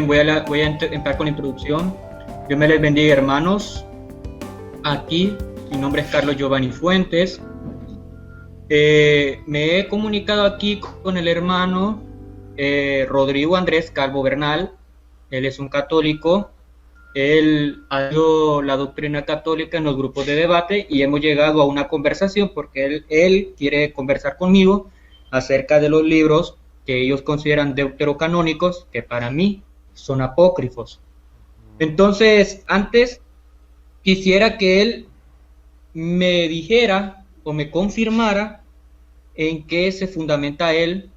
bien, voy a empezar con la introducción. Dios me les bendiga, hermanos. Aquí, mi nombre es Carlos Giovanni Fuentes. Me he comunicado aquí con el hermano Rodrigo Andrés Calvo Bernal. Él es un católico. Él ha dado la doctrina católica en los grupos de debate y hemos llegado a una conversación porque él quiere conversar conmigo acerca de los libros que ellos consideran deuterocanónicos, que para mí son apócrifos. Entonces, antes quisiera que él me dijera o me confirmara en qué se fundamenta él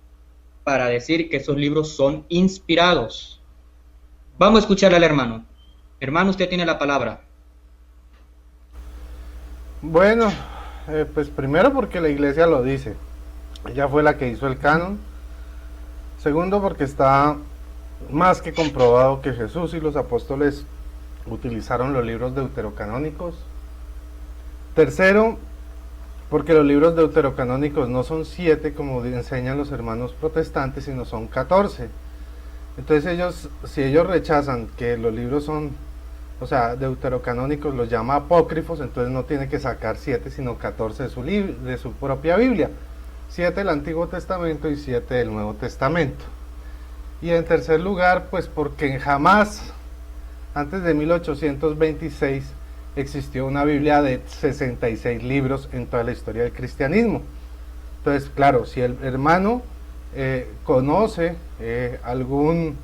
para decir que esos libros son inspirados. Vamos a escucharle al hermano. Hermano, usted tiene la palabra. Bueno, pues primero porque la iglesia lo dice. Ella fue la que hizo el canon. Segundo porque está más que comprobado que Jesús y los apóstoles utilizaron los libros deuterocanónicos. Tercero, porque los libros deuterocanónicos no son 7 como enseñan los hermanos protestantes, sino son 14. Entonces si ellos rechazan que los libros son, deuterocanónicos, los llama apócrifos, entonces no tiene que sacar 7 sino 14 de su propia Biblia. 7 del Antiguo Testamento y 7 del Nuevo Testamento. Y en tercer lugar, pues porque jamás antes de 1826 existió una Biblia de 66 libros en toda la historia del cristianismo. Entonces, claro, si el hermano conoce algún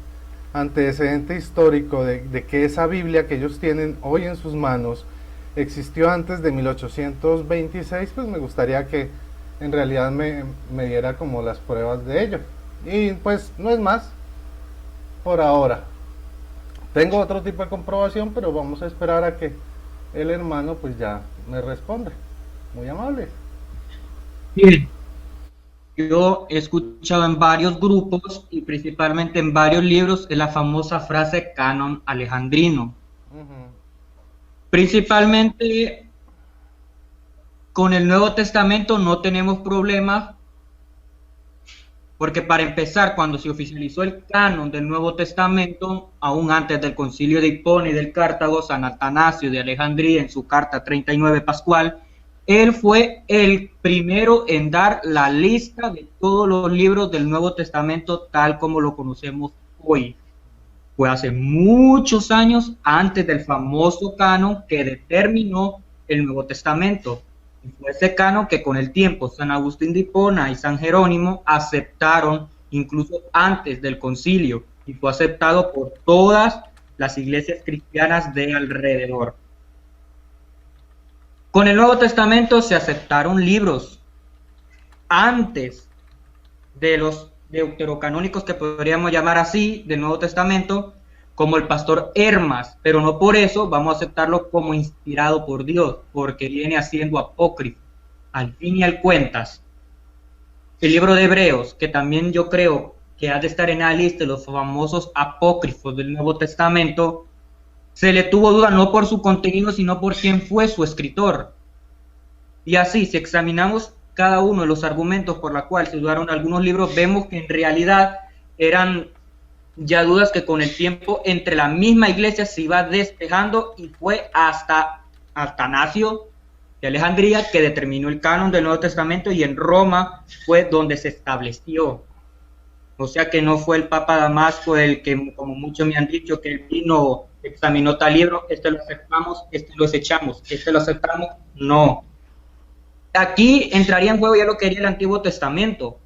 antecedente histórico de que esa Biblia que ellos tienen hoy en sus manos existió antes de 1826, pues me gustaría que en realidad me diera como las pruebas de ello. Y pues no es más por ahora. Tengo otro tipo de comprobación, pero vamos a esperar a que el hermano pues ya me responda. Muy amable. Bien. Yo he escuchado en varios grupos y principalmente en varios libros la famosa frase canon alejandrino. Principalmente con el Nuevo Testamento no tenemos problemas porque para empezar, cuando se oficializó el canon del Nuevo Testamento, aún antes del concilio de Hipona y del Cartago, San Atanasio de Alejandría en su carta 39 Pascual, él fue el primero en dar la lista de todos los libros del Nuevo Testamento tal como lo conocemos hoy. Fue hace muchos años antes del famoso canon que determinó el Nuevo Testamento. Y fue ese canon que con el tiempo San Agustín de Hipona y San Jerónimo aceptaron incluso antes del concilio y fue aceptado por todas las iglesias cristianas de alrededor. Con el Nuevo Testamento se aceptaron libros antes de los deuterocanónicos, que podríamos llamar así, del Nuevo Testamento, como el pastor Hermas, pero no por eso vamos a aceptarlo como inspirado por Dios, porque viene haciendo apócrifo. Al fin y al cuentas, el libro de Hebreos, que también yo creo que ha de estar en la lista de los famosos apócrifos del Nuevo Testamento, se le tuvo duda no por su contenido, sino por quién fue su escritor. Y así, si examinamos cada uno de los argumentos por los cuales se dudaron algunos libros, vemos que en realidad eran ya dudas que con el tiempo entre la misma iglesia se iba despejando y fue hasta Atanasio de Alejandría que determinó el canon del Nuevo Testamento y en Roma fue donde se estableció. O sea que no fue el Papa Damasco el que, como muchos me han dicho, que él vino, examinó tal libro, este lo aceptamos, este lo desechamos, este lo aceptamos, no. Aquí entraría en juego ya lo que era el Antiguo Testamento.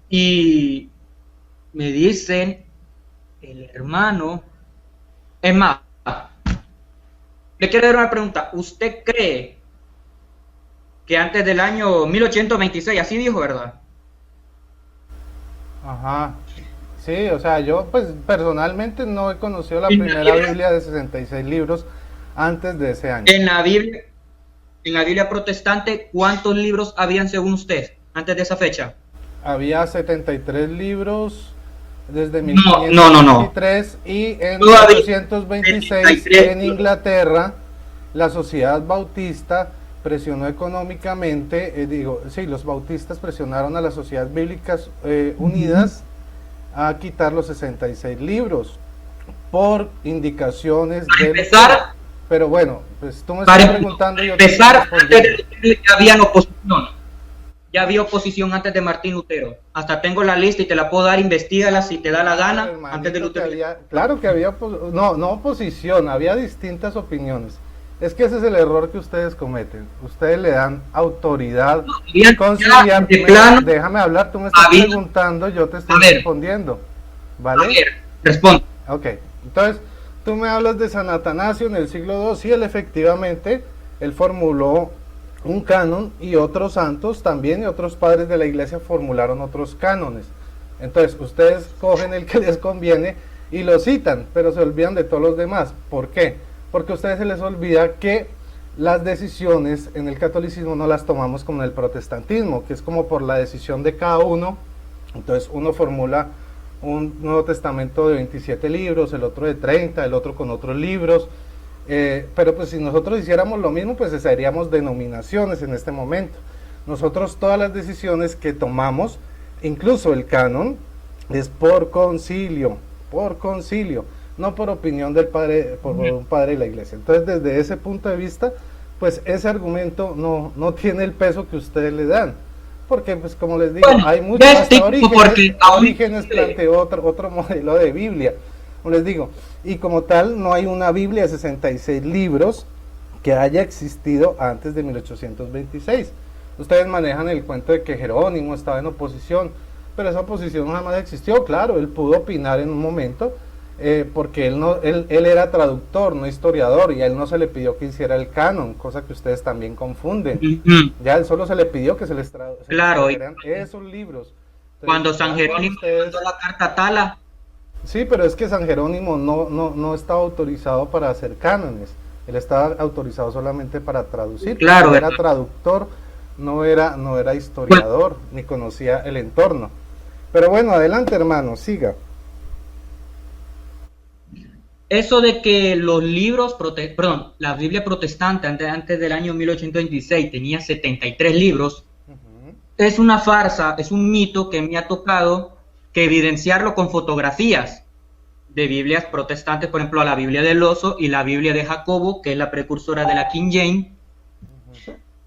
Y me dicen, el hermano, es más, le quiero dar una pregunta, ¿usted cree que antes del año 1826, así dijo, verdad? Ajá. Sí, o sea, yo pues personalmente no he conocido la En primera Biblia de 66 libros antes de ese año. En la Biblia protestante, ¿cuántos libros habían según usted antes de esa fecha? Había 73 libros desde No. 1523 y en 1826 en Inglaterra la Sociedad Bautista presionó económicamente, los bautistas presionaron a las Sociedades Bíblicas Unidas a quitar los 66 libros por indicaciones Para del... empezar, Pero bueno, pues tú me para estás preguntando y yo te estoy empezar, antes respondiendo. de Lutero ya había oposición. Ya había oposición antes de Martín Lutero. Hasta tengo la lista y te la puedo dar, investigala si te da la gana. Hermanito, Antes de Lutero. claro que había, no oposición, había distintas opiniones. Es que ese es el error que ustedes cometen. Ustedes le dan autoridad conciliar. Déjame hablar, tú me estás preguntando, yo te estoy respondiendo. ¿Vale? A ver, responde. Ok, entonces tú me hablas de San Atanasio en el siglo II. Sí, él efectivamente, él formuló un canon, y otros santos también y otros padres de la iglesia formularon otros cánones. Entonces ustedes cogen el que les conviene y lo citan, pero se olvidan de todos los demás. ¿Por qué? Porque a ustedes se les olvida que las decisiones en el catolicismo no las tomamos como en el protestantismo, que es como por la decisión de cada uno. Entonces uno formula un Nuevo Testamento de 27 libros, el otro de 30, el otro con otros libros. Pero pues si nosotros hiciéramos lo mismo, pues seríamos denominaciones en este momento. Nosotros todas las decisiones que tomamos, incluso el canon, es por concilio, no por opinión del padre, por un padre de la iglesia. Entonces desde ese punto de vista, pues ese argumento no tiene el peso que ustedes le dan. Porque pues como les digo, bueno, hay muchos, hasta Orígenes planteó otro modelo de Biblia. Como les digo, y como tal no hay una Biblia de 66 libros que haya existido antes de 1826. Ustedes manejan el cuento de que Jerónimo estaba en oposición, pero esa oposición jamás existió. Claro, él pudo opinar en un momento, porque él era traductor, no historiador, y a él no se le pidió que hiciera el canon, cosa que ustedes también confunden. Ya él solo se le pidió que se les tradujeran esos libros. Entonces, cuando San Jerónimo mandó la carta Tala. Sí, pero es que San Jerónimo no estaba autorizado para hacer cánones. Él estaba autorizado solamente para traducir. Claro, era traductor, no era historiador, ni conocía el entorno. Pero bueno, adelante, hermano, siga. Eso de que los libros, la Biblia protestante antes del año 1826 tenía 73 libros, es una farsa, es un mito que me ha tocado que evidenciarlo con fotografías de Biblias protestantes, por ejemplo, a la Biblia del Oso y la Biblia de Jacobo, que es la precursora de la King James,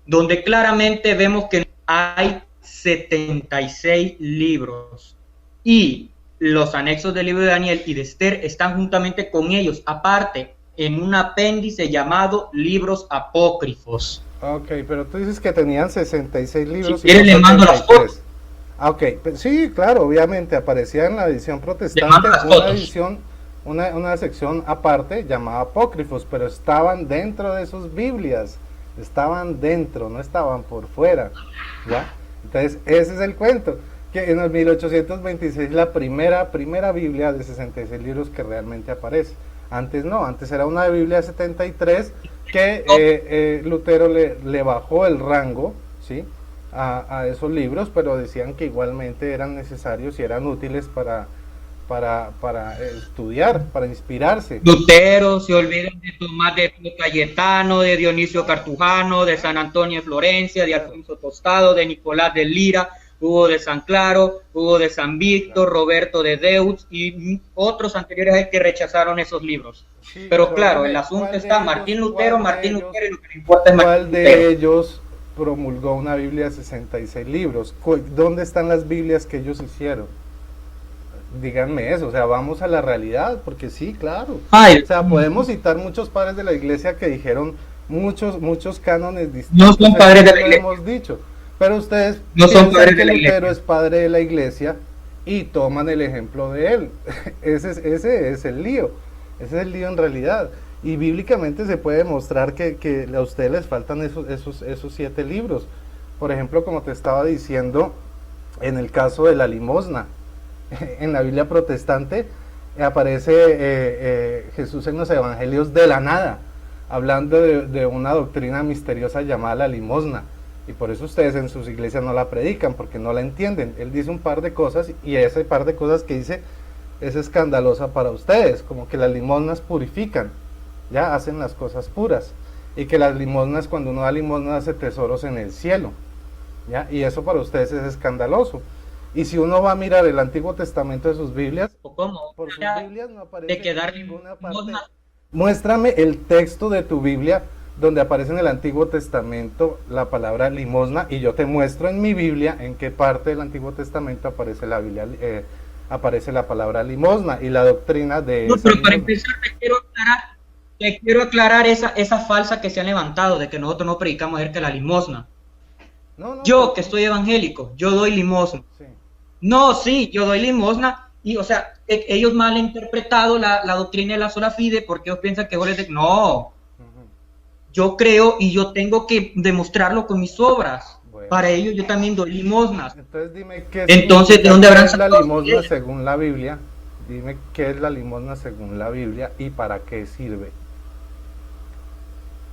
donde claramente vemos que hay 76 libros y los anexos del libro de Daniel y de Esther están juntamente con ellos, aparte, en un apéndice llamado libros apócrifos. Ok, pero tú dices que tenían 66 libros. Si quieres, le mando las fotos. Ok, sí, claro, obviamente aparecía en la edición protestante una sección aparte llamada apócrifos, pero estaban dentro de sus Biblias, estaban dentro, no estaban por fuera, ¿ya? Entonces ese es el cuento, que en el 1826 la primera Biblia de 66 libros que realmente aparece. Antes no, antes era una Biblia de 73 que Lutero le bajó el rango, ¿sí?, a esos libros, pero decían que igualmente eran necesarios y eran útiles para estudiar, para inspirarse. Lutero, se olvidan de Tomás de Cayetano, de Dionisio Cartujano, de San Antonio de Florencia, de Alfonso Tostado, de Nicolás de Lira, Hugo de San Claro, Hugo de San Víctor, Roberto de Deux y otros anteriores que rechazaron esos libros. Sí, pero claro, el asunto está Martín Lutero, y lo que le importa es Martín Lutero. ¿Cuál de ellos promulgó una Biblia de 66 libros? ¿Dónde están las Biblias que ellos hicieron? Díganme eso, o sea, vamos a la realidad, porque sí, claro. O sea, podemos citar muchos padres de la iglesia que dijeron muchos cánones distintos. No son padres de la iglesia. Hemos dicho, pero ustedes no son padres que Lutero es padre de la iglesia y toman el ejemplo de él. Ese es el lío, ese es el lío en realidad. Y bíblicamente se puede demostrar que a ustedes les faltan esos 7 libros. Por ejemplo, como te estaba diciendo, en el caso de la limosna, en la Biblia protestante aparece Jesús en los evangelios de la nada, hablando de una doctrina misteriosa llamada la limosna. Y por eso ustedes en sus iglesias no la predican, porque no la entienden. Él dice un par de cosas y ese par de cosas que dice es escandalosa para ustedes, como que las limosnas purifican, ya hacen las cosas puras, y que las limosnas, cuando uno da limosna, hace tesoros en el cielo, ¿ya? Y eso para ustedes es escandaloso. Y si uno va a mirar el Antiguo Testamento de sus Biblias, ¿O cómo? por sus Biblias no De aparece que en dar ninguna parte. limosna. Muéstrame el texto de tu Biblia donde aparece en el Antiguo Testamento la palabra limosna y yo te muestro en mi Biblia en qué parte del Antiguo Testamento aparece aparece la palabra limosna y la doctrina de No, esa pero para limosna. empezar te quiero aclarar esa falsa que se han levantado de que nosotros no predicamos acerca de la limosna. No, no, Yo, pues que soy evangélico, yo doy limosna. sí. No, sí, yo doy limosna. Y, o sea, ellos mal han interpretado la doctrina de la sola fide porque ellos piensan que no, Ujú. yo creo y yo tengo que demostrarlo con mis obras. Bueno, Para ello yo también doy limosnas. entonces dime qué Entonces, ¿de significa, dónde qué habrán es la sacado limosna ustedes? según la Biblia. Dime qué es la limosna según la Biblia y para qué sirve.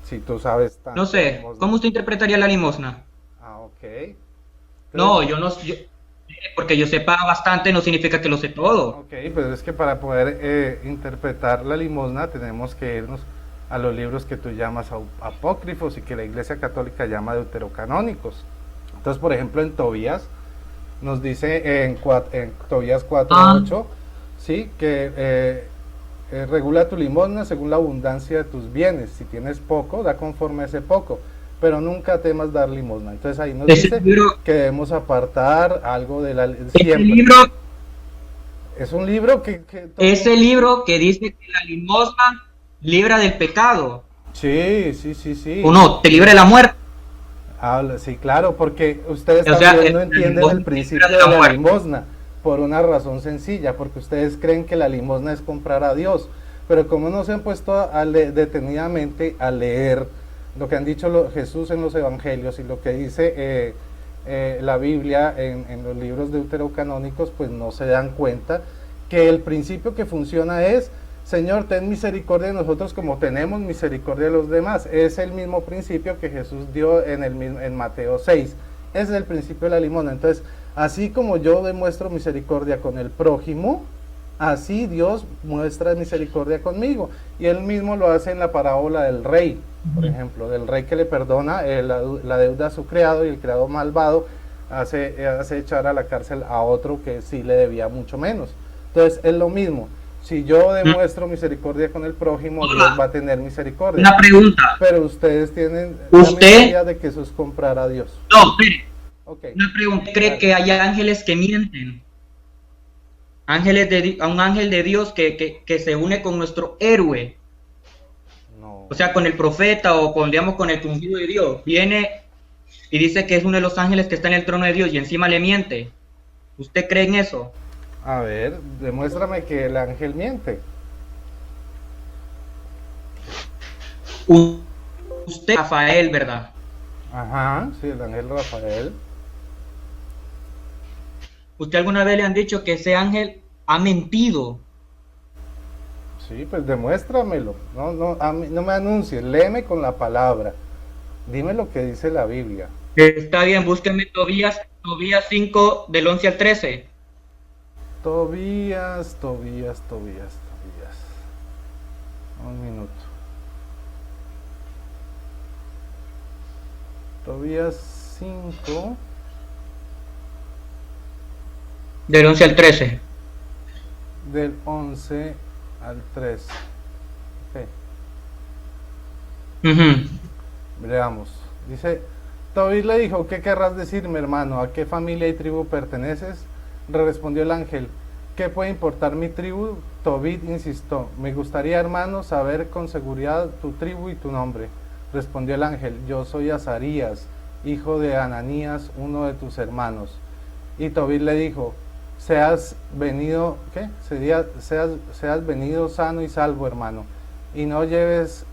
Si tú sabes No tanto de sé, limosna. ¿cómo usted interpretaría la limosna? Ah, ok. No, Entonces, porque yo sepa bastante no significa que lo sé todo. ok, pues es que para poder interpretar la limosna tenemos que irnos a los libros que tú llamas apócrifos y que la Iglesia Católica llama deuterocanónicos. Entonces, por ejemplo, en Tobías nos dice en Tobías Ah, 4:8, ¿sí? Que regula tu limosna según la abundancia de tus bienes. Si tienes poco, da conforme a ese poco, pero nunca temas dar limosna. Entonces ahí nos ese dice libro, que debemos apartar algo de la ese siempre. libro, Es un libro que todo ese mundo... libro que dice que la limosna libra del pecado, Sí, sí, sí, o sí. no, te libra de la muerte. Sí, claro, porque ustedes O sea, también no la entienden el limosna te libra principio de de la la muerte. limosna por una razón sencilla, porque ustedes creen que la limosna es comprar a Dios, pero como no se han puesto detenidamente a leer lo que han dicho Jesús en los evangelios y lo que dice la Biblia en los libros deuterocanónicos, pues no se dan cuenta que el principio que funciona es: Señor, ten misericordia de nosotros como tenemos misericordia de los demás. Es el mismo principio que Jesús dio en Mateo 6. Ese es el principio de la limosna. Entonces, así como yo demuestro misericordia con el prójimo, así Dios muestra misericordia conmigo. Y él mismo lo hace en la parábola del rey, por ejemplo, del rey que le perdona la deuda a su criado, y el criado malvado hace echar a la cárcel a otro que sí le debía mucho menos. Entonces, es lo mismo. Si yo demuestro misericordia con el prójimo, Dios va a tener misericordia. Una pregunta. Pero ustedes tienen la ¿Usted? mentalidad de que eso es comprar a Dios. No, espere. Ok, Una pregunta. ¿Cree dale. que hay ángeles que mienten? A un ángel de Dios que se une con nuestro héroe, No. o sea, con el profeta o con, digamos, con el ungido de Dios. Viene y dice que es uno de los ángeles que está en el trono de Dios y encima le miente. ¿Usted cree en eso? A ver, demuéstrame que el ángel miente. Usted, Rafael, ¿verdad? Ajá, sí, el ángel Rafael. ¿Usted alguna vez le han dicho que ese ángel ha mentido? Sí, pues demuéstramelo. No, no, no me anuncies, léeme con la palabra. Dime lo que dice la Biblia. Está bien, búsqueme Tobías 5 del 11 al 13. Tobías, Tobías, Tobías, Tobías. Un minuto. Tobías 5, Del 11 al 13. del 11 al 13. Ok, veamos. Dice, Tobit le dijo: ¿qué querrás decirme, hermano? ¿A qué familia y tribu perteneces? Respondió el ángel: ¿qué puede importar mi tribu? Tobit insistió: me gustaría, hermano, saber con seguridad tu tribu y tu nombre. Respondió el ángel: yo soy Azarías, hijo de Ananías, uno de tus hermanos. Y Tobit le dijo: seas venido, ¿qué? Seas venido sano y salvo, hermano, y no lleves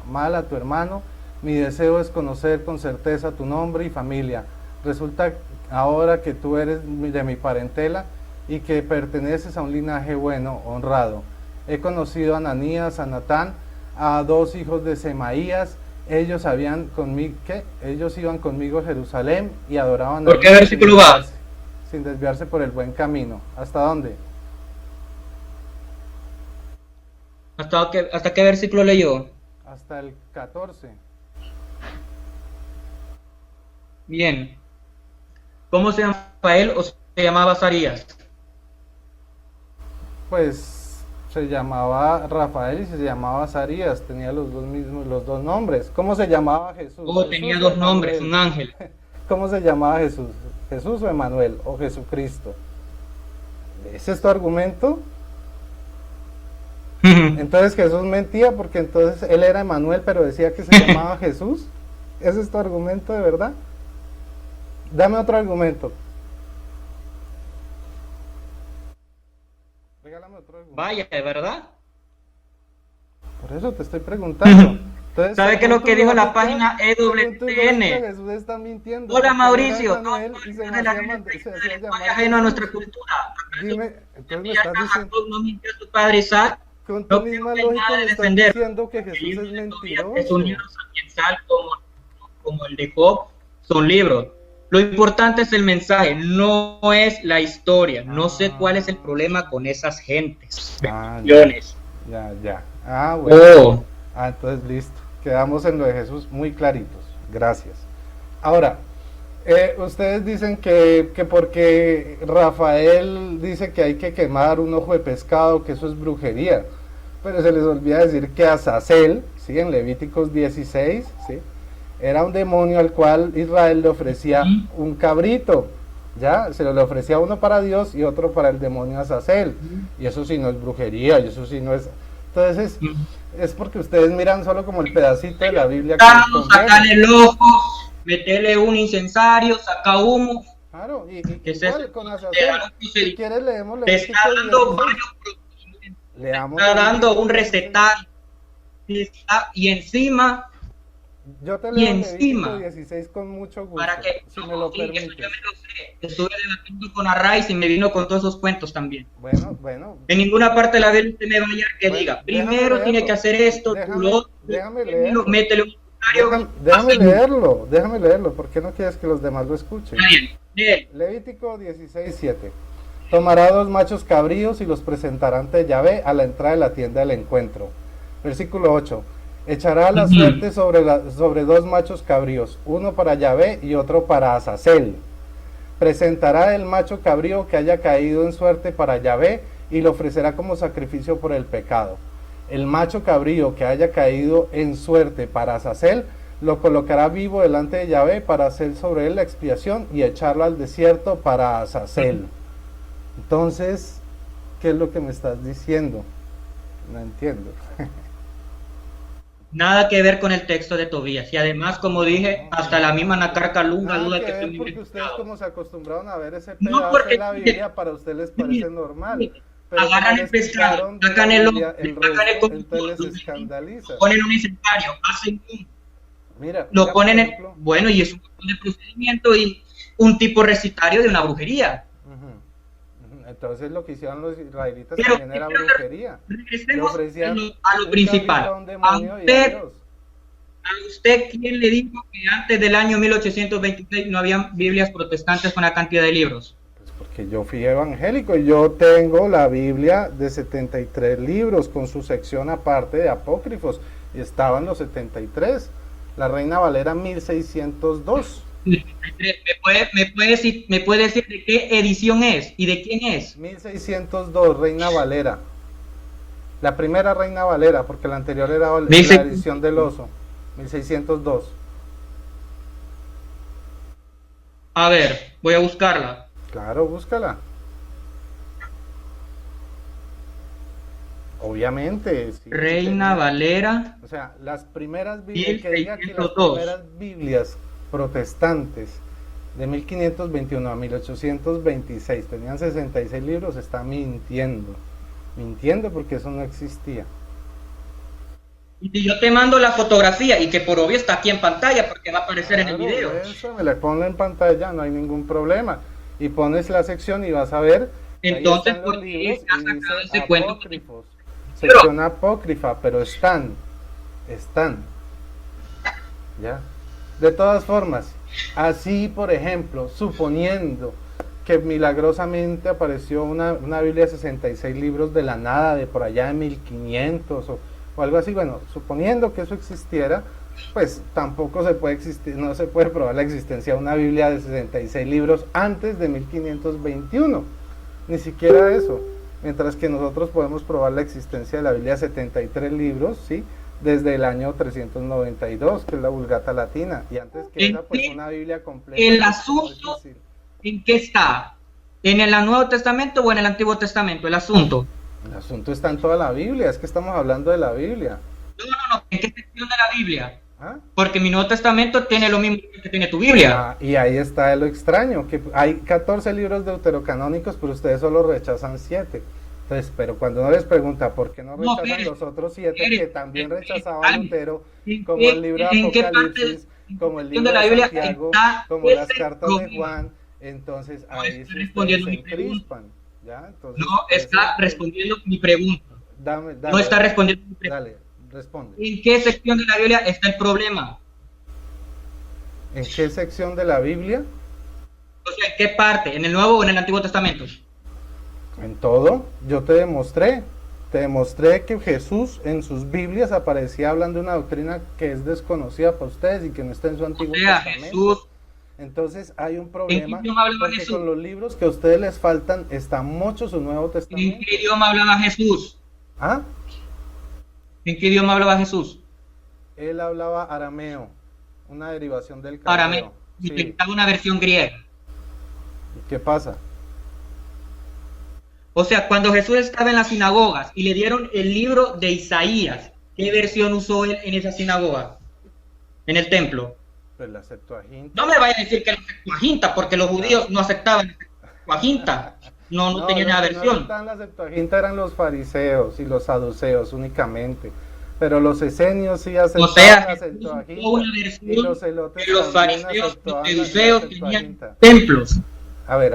mal a tu hermano. Mi deseo es conocer con certeza tu nombre y familia. Resulta ahora que tú eres de mi parentela y que perteneces a un linaje bueno, honrado. He conocido a Ananías, a Natán, a dos hijos de Semaías. Ellos iban conmigo a Jerusalén y adoraban a ¿Por qué Dios versículo va? sin desviarse por el buen camino. ¿Hasta dónde? ¿Hasta qué versículo leyó? Hasta el 14. Bien. ¿Cómo se llama Rafael? O se llamaba Azarías? Pues se llamaba Rafael y se llamaba Azarías, tenía los dos nombres. ¿Cómo se llamaba Jesús? Oh, ¿Jesús tenía o dos nombres, Emanuel? un ángel. ¿Cómo se llamaba Jesús? ¿Jesús o Emanuel o Jesucristo? ¿Ese es tu argumento? Entonces Jesús mentía porque entonces él era Emanuel pero decía que se llamaba Jesús. ¿Ese es tu argumento de verdad? Dame otro argumento. Regálame otro argumento. Vaya, ¿de verdad? Por eso te estoy preguntando. Entonces, ¿Sabe qué es lo que dijo la página según tu lógica, EWTN? Jesús está mintiendo. Hola porque Mauricio, era Emanuel y se hacía llamar ajeno a Jesús. nuestra cultura. Dime, entonces me estás diciendo, Jacob no mintió a su padre Isaac. con tu No misma creo que lógica nada me de estás defender. diciendo que El Jesús libro es de Tobías mentiroso. es un libro sapiencial como el de Job, son libros. Lo importante es el mensaje, no es la historia. No sé cuál es el problema con esas gentes. Ah, Bendiciones. ya. Ah, bueno. Oh, Ah, entonces listo. Quedamos en lo de Jesús muy claritos. Gracias. Ahora, ustedes dicen que porque Rafael dice que hay que quemar un ojo de pescado, que eso es brujería. Pero se les olvida decir que Azazel, ¿sí? En Levíticos 16, ¿sí? Era un demonio al cual Israel le ofrecía un cabrito. ¿Ya? Se le ofrecía uno para Dios y otro para el demonio Azazel. Y eso sí no es brujería, y eso sí no es... Entonces, es porque ustedes miran solo como el pedacito de la Biblia que les conviene. sacarle el ojo, meterle un incensario, saca humo. Claro, y ¿Qué es igual eso? con Te Azazel. da un Si quieres leemos Te está Levítico dando 16. varios procedimientos, Leamos está dando Levítico un 16. recetario. Y encima, Yo te y leo encima, Levítico 16 con mucho gusto, para que... si me lo sí, eso permites. ya me lo sé. Estuve debatiendo con Arraiz y me vino con todos esos cuentos también. Bueno. En ninguna parte de la Biblia usted me vaya que Bueno, diga, déjame primero tiene leerlo. que hacer esto, Déjame leerlo. métele un comentario. Déjame leerlo, ¿por qué no quieres que los demás lo escuchen? Está bien, lee. Levítico 16:7. Tomará 2 machos cabríos y los presentará ante Yahvé a la entrada de la tienda del encuentro. Versículo 8. Echará la suerte sobre 2 machos cabríos, uno para Yahvé y otro para Azazel. Presentará el macho cabrío que haya caído en suerte para Yahvé y lo ofrecerá como sacrificio por el pecado. El macho cabrío que haya caído en suerte para Azazel lo colocará vivo delante de Yahvé para hacer sobre él la expiación y echarlo al desierto para Azazel. Entonces, ¿qué es lo que me estás diciendo? No entiendo. Nada que ver con el texto de Tobías. Y además, como dije, hasta la misma Nacar Kalunga Nada duda que que ver son porque ustedes inventados. como se acostumbraron a ver ese No, pedazo porque de la Biblia, para ustedes les parece normal. Pero agarran como el les pescado, quitaron de la sacan el ojo, Biblia el sacan el resto, coco, entonces les escandaliza. ponen un incensario, hacen un, Mira, lo ponen por en, ejemplo, bueno, y es un montón de procedimiento y un tipo recitario de una brujería. entonces lo que hicieron los israelitas Pero también era brujería. Le regresemos ofrecían a lo un cabrito principal. a un demonio y a Dios. ¿A usted quién le dijo que antes del año 1826 no había Biblias protestantes con la cantidad de libros? Pues porque yo fui evangélico y yo tengo la Biblia de 73 libros con su sección aparte de apócrifos y estaban los 73. La Reina Valera 1602. ¿Me puede decir de qué edición es y de quién es? 1602, Reina Valera. La primera Reina Valera, porque la anterior era la edición del oso. 1602. A ver, voy a buscarla. Claro, búscala. Obviamente. Sí, Reina Valera. O sea, las primeras Biblias, que diga que las 1602. primeras Biblias protestantes de 1521 a 1826 tenían 66 libros, está mintiendo. Mintiendo porque eso no existía. Y si yo te mando la fotografía y que por obvio está aquí en pantalla porque va a aparecer en el video. Eso me la pongo en pantalla, no hay ningún problema. Y pones la sección y vas a ver. Entonces, ahí están los ¿por qué libros has y sacado dice ese cuento? apócrifos. Sección apócrifa, pero están. ¿Ya? De todas formas, así por ejemplo, suponiendo que milagrosamente apareció una Biblia de 66 libros de la nada, de por allá de 1500 o algo así, bueno, suponiendo que eso existiera, Pues tampoco se puede existir, no se puede probar la existencia de una Biblia de 66 libros antes de 1521, ni siquiera eso, mientras que nosotros podemos probar la existencia de la Biblia de 73 libros, ¿sí? Desde el año 392, que es la Vulgata Latina, y antes que esa, pues una Biblia completa. El asunto, ¿en qué está? ¿En el Nuevo Testamento o en el Antiguo Testamento? El asunto. El asunto está en toda la Biblia, es que estamos hablando de la Biblia. No, ¿en qué sección de la Biblia? ¿Ah? Porque mi Nuevo Testamento tiene lo mismo que tiene tu Biblia. Y ahí está lo extraño, que hay 14 libros deuterocanónicos, pero ustedes solo rechazan 7. Entonces, pero cuando uno les pregunta por qué no rechazan los otros 7, que también rechazaba Lutero, como el libro de Apocalipsis, como el libro de Santiago, como las cartas de Juan, entonces ahí ustedes se encrispan. ¿Ya? Entonces, no está respondiendo mi pregunta. Dale, no está respondiendo mi pregunta. Dale, responde. ¿En qué sección de la Biblia está el problema? ¿En qué sección de la Biblia? O sea, ¿en qué parte? ¿En el Nuevo o en el Antiguo Testamento? En todo. Yo te demostré que Jesús en sus Biblias aparecía hablando de una doctrina que es desconocida por ustedes y que no está en su Antiguo Testamento. Jesús. Entonces hay un problema porque con los libros que a ustedes les faltan está mucho su Nuevo Testamento. ¿En qué idioma hablaba Jesús? ¿Ah? ¿En qué idioma hablaba Jesús? Él hablaba arameo, una derivación del caldeo. Arameo. Y utilizaba una versión griega. ¿Qué pasa? O sea, cuando Jesús estaba en las sinagogas y le dieron el libro de Isaías, ¿qué versión usó él en esa sinagoga? En el templo. Pues la Septuaginta. No me vaya a decir que la Septuaginta, porque los judíos no aceptaban la Septuaginta. No tenían la versión. No, la Septuaginta eran los fariseos y los saduceos únicamente. Pero los esenios sí aceptaban la Septuaginta. Una versión y los elotes que los fariseos y los saduceos tenían templos. A ver.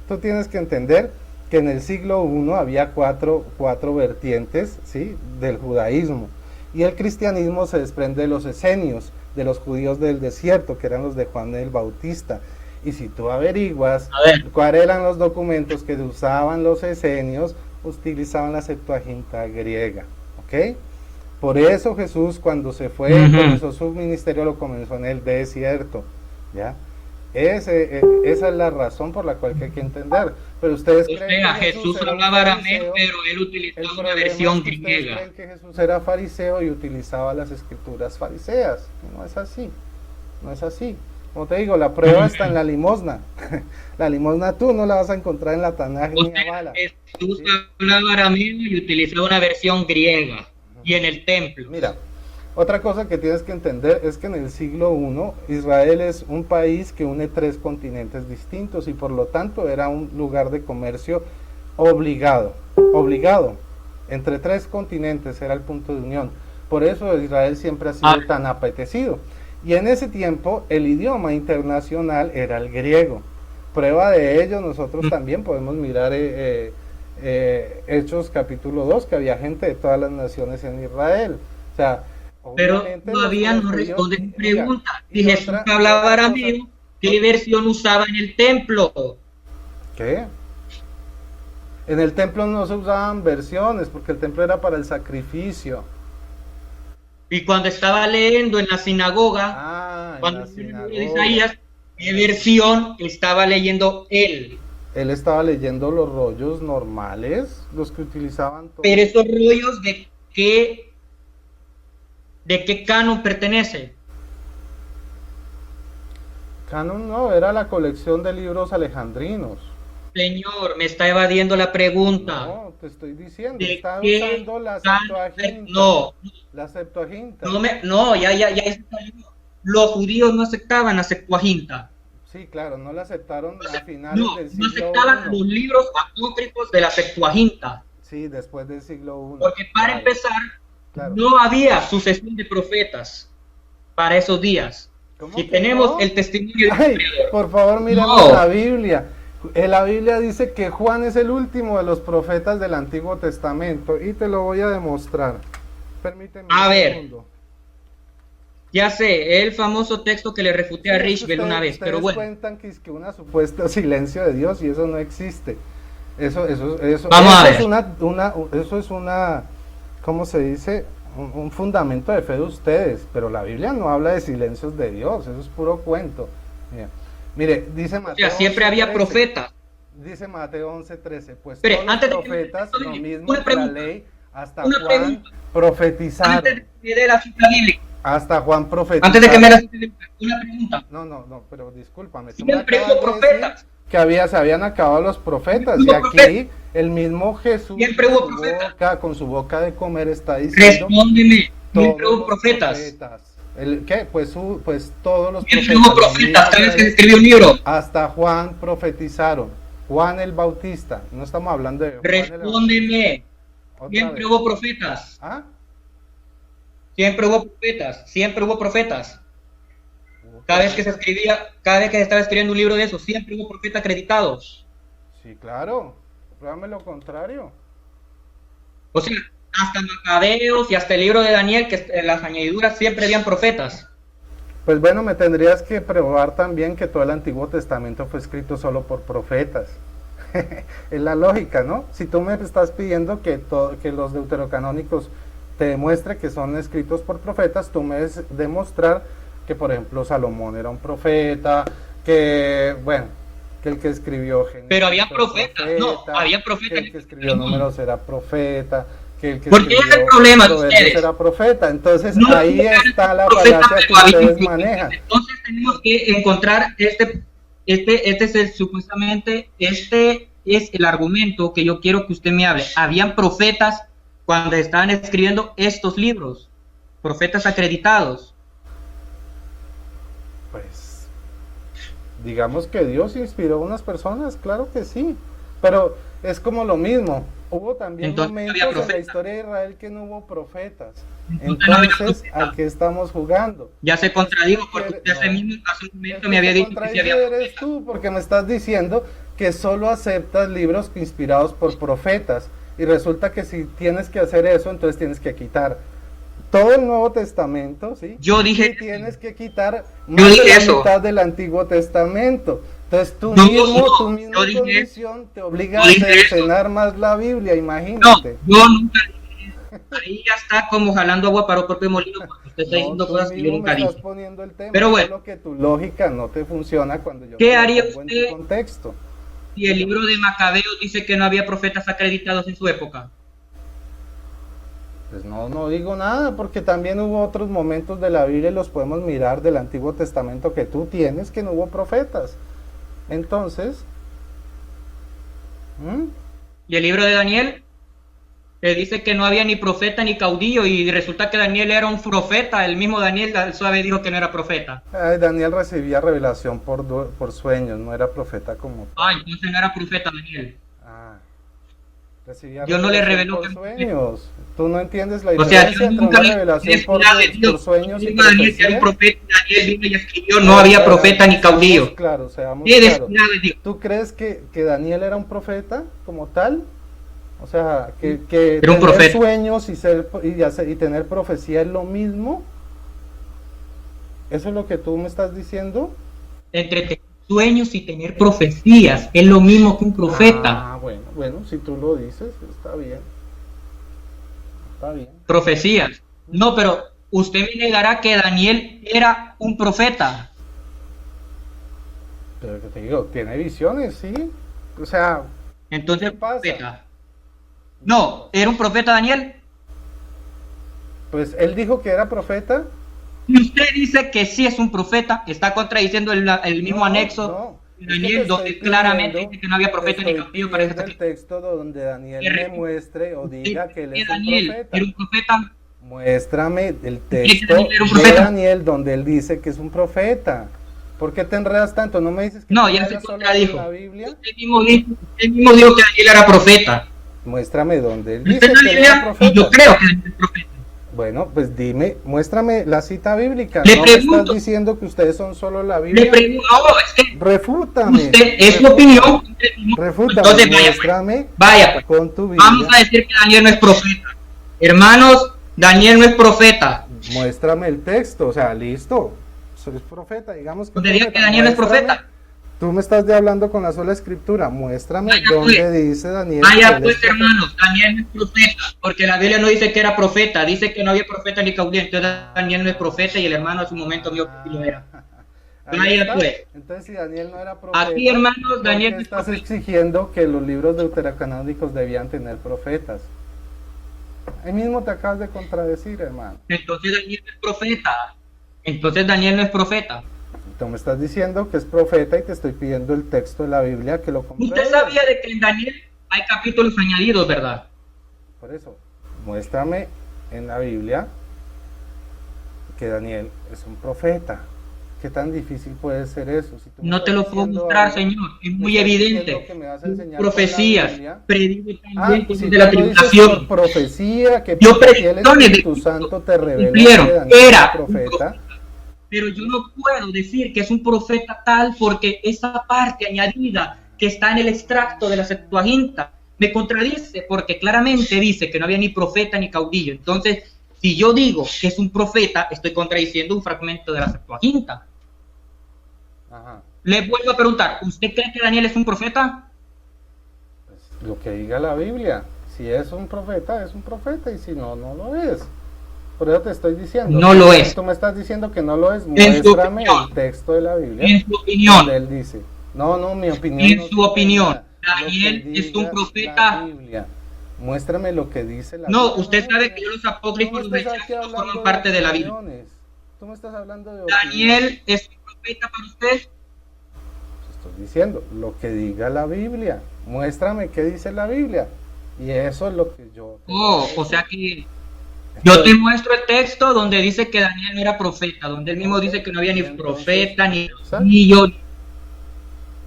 Tú tienes que entender que en el siglo I había cuatro vertientes, ¿sí?, del judaísmo. Y el cristianismo se desprende de los esenios, de los judíos del desierto, que eran los de Juan el Bautista. Y si tú averiguas cuáles eran los documentos que usaban los esenios, utilizaban la Septuaginta griega, ¿ok? Por eso Jesús, cuando se fue, comenzó su ministerio, lo comenzó en el desierto, ¿ya? Esa es la razón por la cual hay que entender. Pero ustedes creen que Jesús hablaba arameo, pero él utilizaba una versión griega. Creen que Jesús era fariseo y utilizaba las escrituras fariseas. No es así. No es así. Como te digo, la prueba está en la limosna. La limosna tú no la vas a encontrar en la Tanaj ni a bala. Jesús hablaba arameo y utilizaba una versión griega. Y en el templo. Mira, otra cosa que tienes que entender es que en el siglo I Israel es un país que une 3 continentes distintos y por lo tanto era un lugar de comercio obligado, entre 3 continentes era el punto de unión. Por eso Israel siempre ha sido tan apetecido. Y en ese tiempo el idioma internacional era el griego. Prueba de ello nosotros también podemos mirar Hechos capítulo 2, que había gente de todas las naciones en Israel. O sea, pero todavía no responde mi pregunta. Si Jesús hablaba arameo, ¿qué versión usaba en el templo? ¿Qué? En el templo no se usaban versiones, porque el templo era para el sacrificio. Y cuando estaba leyendo en la sinagoga, cuando de Isaías, ¿qué versión estaba leyendo él? Él estaba leyendo los rollos normales, los que utilizaban todos. Pero esos rollos, ¿de qué canon pertenece? Canon no, era la colección de libros alejandrinos. Señor, me está evadiendo la pregunta. No, te estoy diciendo, está usando la Septuaginta. No. La Septuaginta. Ya salió. Los judíos no aceptaban la Septuaginta. Sí, claro, no la aceptaron a finales del siglo I. No aceptaban los libros apócrifos de la Septuaginta. Sí, después del siglo I. Porque para empezar, no había sucesión de profetas para esos días. Si tenemos el testimonio de por favor, miremos la Biblia. La Biblia dice que Juan es el último de los profetas del Antiguo Testamento y te lo voy a demostrar. Permíteme un segundo. Ya sé, el famoso texto que le refuté a Richbel una vez, pero bueno. Cuentan que es que una supuesta silencio de Dios y eso no existe. Eso Vamos a ver. Eso es una, ¿cómo se dice? un fundamento de fe de ustedes, pero la Biblia no habla de silencios de Dios, eso es puro cuento. Mire, dice O Mateo sea, siempre 11:13, había profetas. dice Mateo 11:13, pues Pero todos los antes de que profetas, lo mismo una que la pregunta, ley, hasta una Juan pregunta, profetizaron, antes de que me dé la cita bíblica, hasta Juan antes de que me dé la profetizaron. cita bíblica, una pregunta. No, pero discúlpame, tú me Siempre acabas hubo de decir profetas. que se habían acabado los profetas, y Hubo aquí profetas. el mismo Jesús Siempre hubo profetas. con su boca de comer está diciendo Respóndeme. Siempre todos hubo los profetas. profetas. ¿Qué? Pues todos los Siempre profetas, hubo lo profetas. mismo Cada vez que que se él, escribió un libro. hasta Juan profetizaron. Juan el Bautista, no estamos hablando de Juan el Bautista. Respóndeme. Otra Siempre vez. hubo profetas. ¿Ah? Siempre hubo profetas. Siempre hubo profetas. Cada vez que se escribía, cada vez que se estaba escribiendo un libro de eso, siempre hubo profetas acreditados. Sí, claro. Pruébame lo contrario. O sea, hasta Macabeos y hasta el libro de Daniel, que en las añadiduras siempre habían profetas. Pues bueno, me tendrías que probar también que todo el Antiguo Testamento fue escrito solo por profetas. Es la lógica, ¿no? Si tú me estás pidiendo que los deuterocanónicos te demuestre que son escritos por profetas, tú me debes demostrar que, por ejemplo, Salomón era un profeta, que, bueno, que el que escribió Génesis Pero había fue profetas, no, había que profetas. el que escribió Números era profeta, que el que ¿Por qué es el escribió problema de Proverbios ustedes? era profeta. Entonces No, ahí está la profeta, falacia que pero había ustedes profetas. manejan. Entonces tenemos que encontrar este es el, supuestamente, este es el argumento que yo quiero que usted me hable. Habían profetas cuando estaban escribiendo estos libros, profetas acreditados. Pues, digamos que Dios inspiró a unas personas, claro que sí, pero es como lo mismo. Hubo también Entonces, había momentos en la profetas. historia de Israel que no hubo profetas. Entonces, no había Entonces, profetas. ¿a qué estamos jugando? Ya se contradijo porque usted hace un El momento que me había te dicho que sí contradice había eres profetas. tú, porque me estás diciendo que solo aceptas libros inspirados por profetas, y resulta que si tienes que hacer eso, entonces tienes que quitar todo el Nuevo Testamento, ¿sí? Yo dije Y tienes que quitar Yo más dije de la eso. mitad del Antiguo Testamento. Entonces tu No, misma yo dije condición te obliga yo a dije eso. cercenar más la Biblia, No, imagínate. yo nunca dije eso. Ahí ya está como jalando agua para un propio molino porque usted está No, diciendo tú cosas que yo mismo me nunca estás dije. poniendo el tema, Pero bueno. solo que tu lógica no te funciona cuando yo ¿Qué te la haría pongo en usted? tu contexto. Y el libro de Macabeos dice que no había profetas acreditados en su época. Pues no digo nada, porque también hubo otros momentos de la Biblia y los podemos mirar del Antiguo Testamento que tú tienes que no hubo profetas. Entonces, Y el libro de Daniel dice que no había ni profeta ni caudillo y resulta que Daniel era un profeta. El mismo Daniel al suave dijo que no era profeta. Daniel recibía revelación por sueños, no era profeta como tal. Ah, entonces no era profeta Daniel. Recibía Dios no le revelación reveló por que sueños. Tú no entiendes la O sea, diferencia Dios entre nunca una le revelación por sueños y dijo a Daniel que era profecía. un profeta. Daniel vino y escribió, no había profeta ni caudillo. Seamos claros, seamos ¿Qué claros. destinado es Dios? ¿Tú crees que Daniel era un profeta como tal? O sea, que Era un tener profeta. sueños y tener profecía es lo mismo. ¿Eso es lo que tú me estás diciendo? Entre tener sueños y tener profecías es lo mismo que un profeta. Bueno, si tú lo dices, está bien. Está bien. Profecías. No, pero usted me negará que Daniel era un profeta. Pero que te digo, tiene visiones, ¿sí? O sea, Entonces, ¿qué pasa? profeta. No, ¿era un profeta Daniel? Pues él dijo que era profeta. Si usted dice que sí es un profeta, está contradiciendo el mismo anexo de Es que Daniel, te donde estoy claramente pidiendo- dice que no había profeta te ni estoy caudillo para ese pidiendo el texto donde Daniel Que me muestre o diga que él es un Daniel profeta. era un profeta. Muéstrame el que texto Daniel era un de profeta. Daniel donde él dice que es un profeta. ¿Por qué te enredas tanto? ¿No me dices que No, te ya se vayas solo contradijo. a la Biblia? Usted mismo dijo que Daniel era profeta. Muéstrame donde él Usted dice en la que él era Biblia, y profeta. yo creo que Daniel es profeta. Bueno, pues dime, muéstrame la cita bíblica. Le No me pregunto. estás diciendo que ustedes son solo la Le Biblia. pregunto, no, es que Refútame. usted, es su opinión. Refútame, Entonces, vaya, muéstrame vaya, pues. con tu Biblia. Vamos a decir que Daniel no es profeta. Hermanos, Daniel no es profeta. Muéstrame el texto, o sea, listo. Soy profeta, digamos que Usted diga profeta. que Daniel no es Muéstrame profeta. Tú me estás hablando con la sola escritura, muéstrame Vaya, dónde pues. dice Daniel. Vaya pues, hermanos, Daniel no es profeta, porque la Biblia no dice que era profeta, dice que no había profeta ni caudillo, entonces Daniel no es profeta y el hermano a su momento mío que sí lo era. Ahí Vaya está. pues. Entonces, si Daniel no era profeta, Aquí, hermanos, ¿por Daniel qué no es estás profeta? exigiendo que los libros deuterocanónicos debían tener profetas? Ahí mismo te acabas de contradecir, hermano. Entonces Daniel no es profeta. Entonces Daniel no es profeta. Tú me estás diciendo que es profeta y te estoy pidiendo el texto de la Biblia que lo compruebe. Usted sabía de que en Daniel hay capítulos añadidos, ¿verdad? Por eso, muéstrame en la Biblia que Daniel es un profeta. ¿Qué tan difícil puede ser eso? Si tú me No estás te lo puedo diciendo mostrar, algo, señor. Es me muy estás diciendo evidente. que me vas a enseñar con la Profecías. Biblia. Predigo Ah, también cosas si de la tú lo dices por tribulación. profecía, que Yo porque a ti el predicciones de Espíritu Cristo Santo te reveló cumplieron. que Daniel era Era un profeta. Pero yo no puedo decir que es un profeta tal porque esa parte añadida que está en el extracto de la Septuaginta me contradice porque claramente dice que no había ni profeta ni caudillo. Entonces, si yo digo que es un profeta, estoy contradiciendo un fragmento de la Septuaginta. Ajá. Le vuelvo a preguntar, ¿usted cree que Daniel es un profeta? Pues, lo que diga la Biblia. Si es un profeta y si no, no lo es. Por eso te estoy diciendo. No lo es. Si tú me estás diciendo que no lo es, su muéstrame opinión. el texto de la Biblia. En su opinión, Donde él dice. No, mi opinión. en no su sirve de opinión, nada. Lo que Daniel es un diga profeta. la Biblia. Muéstrame lo que dice la No, Biblia. usted sabe me- que los no apócrifos, me los estás aquí mensajes no hablando forman parte de la Biblia. opiniones. Tú me estás hablando de ¿Daniel es un profeta para usted? Estoy diciendo lo que diga la Biblia. Muéstrame qué dice la Biblia. Y eso es lo que yo. Oh, o sea que yo te muestro el texto donde dice que Daniel no era profeta, donde él mismo Ok, dice que no había ni y entonces, profeta, exacto. ni yo.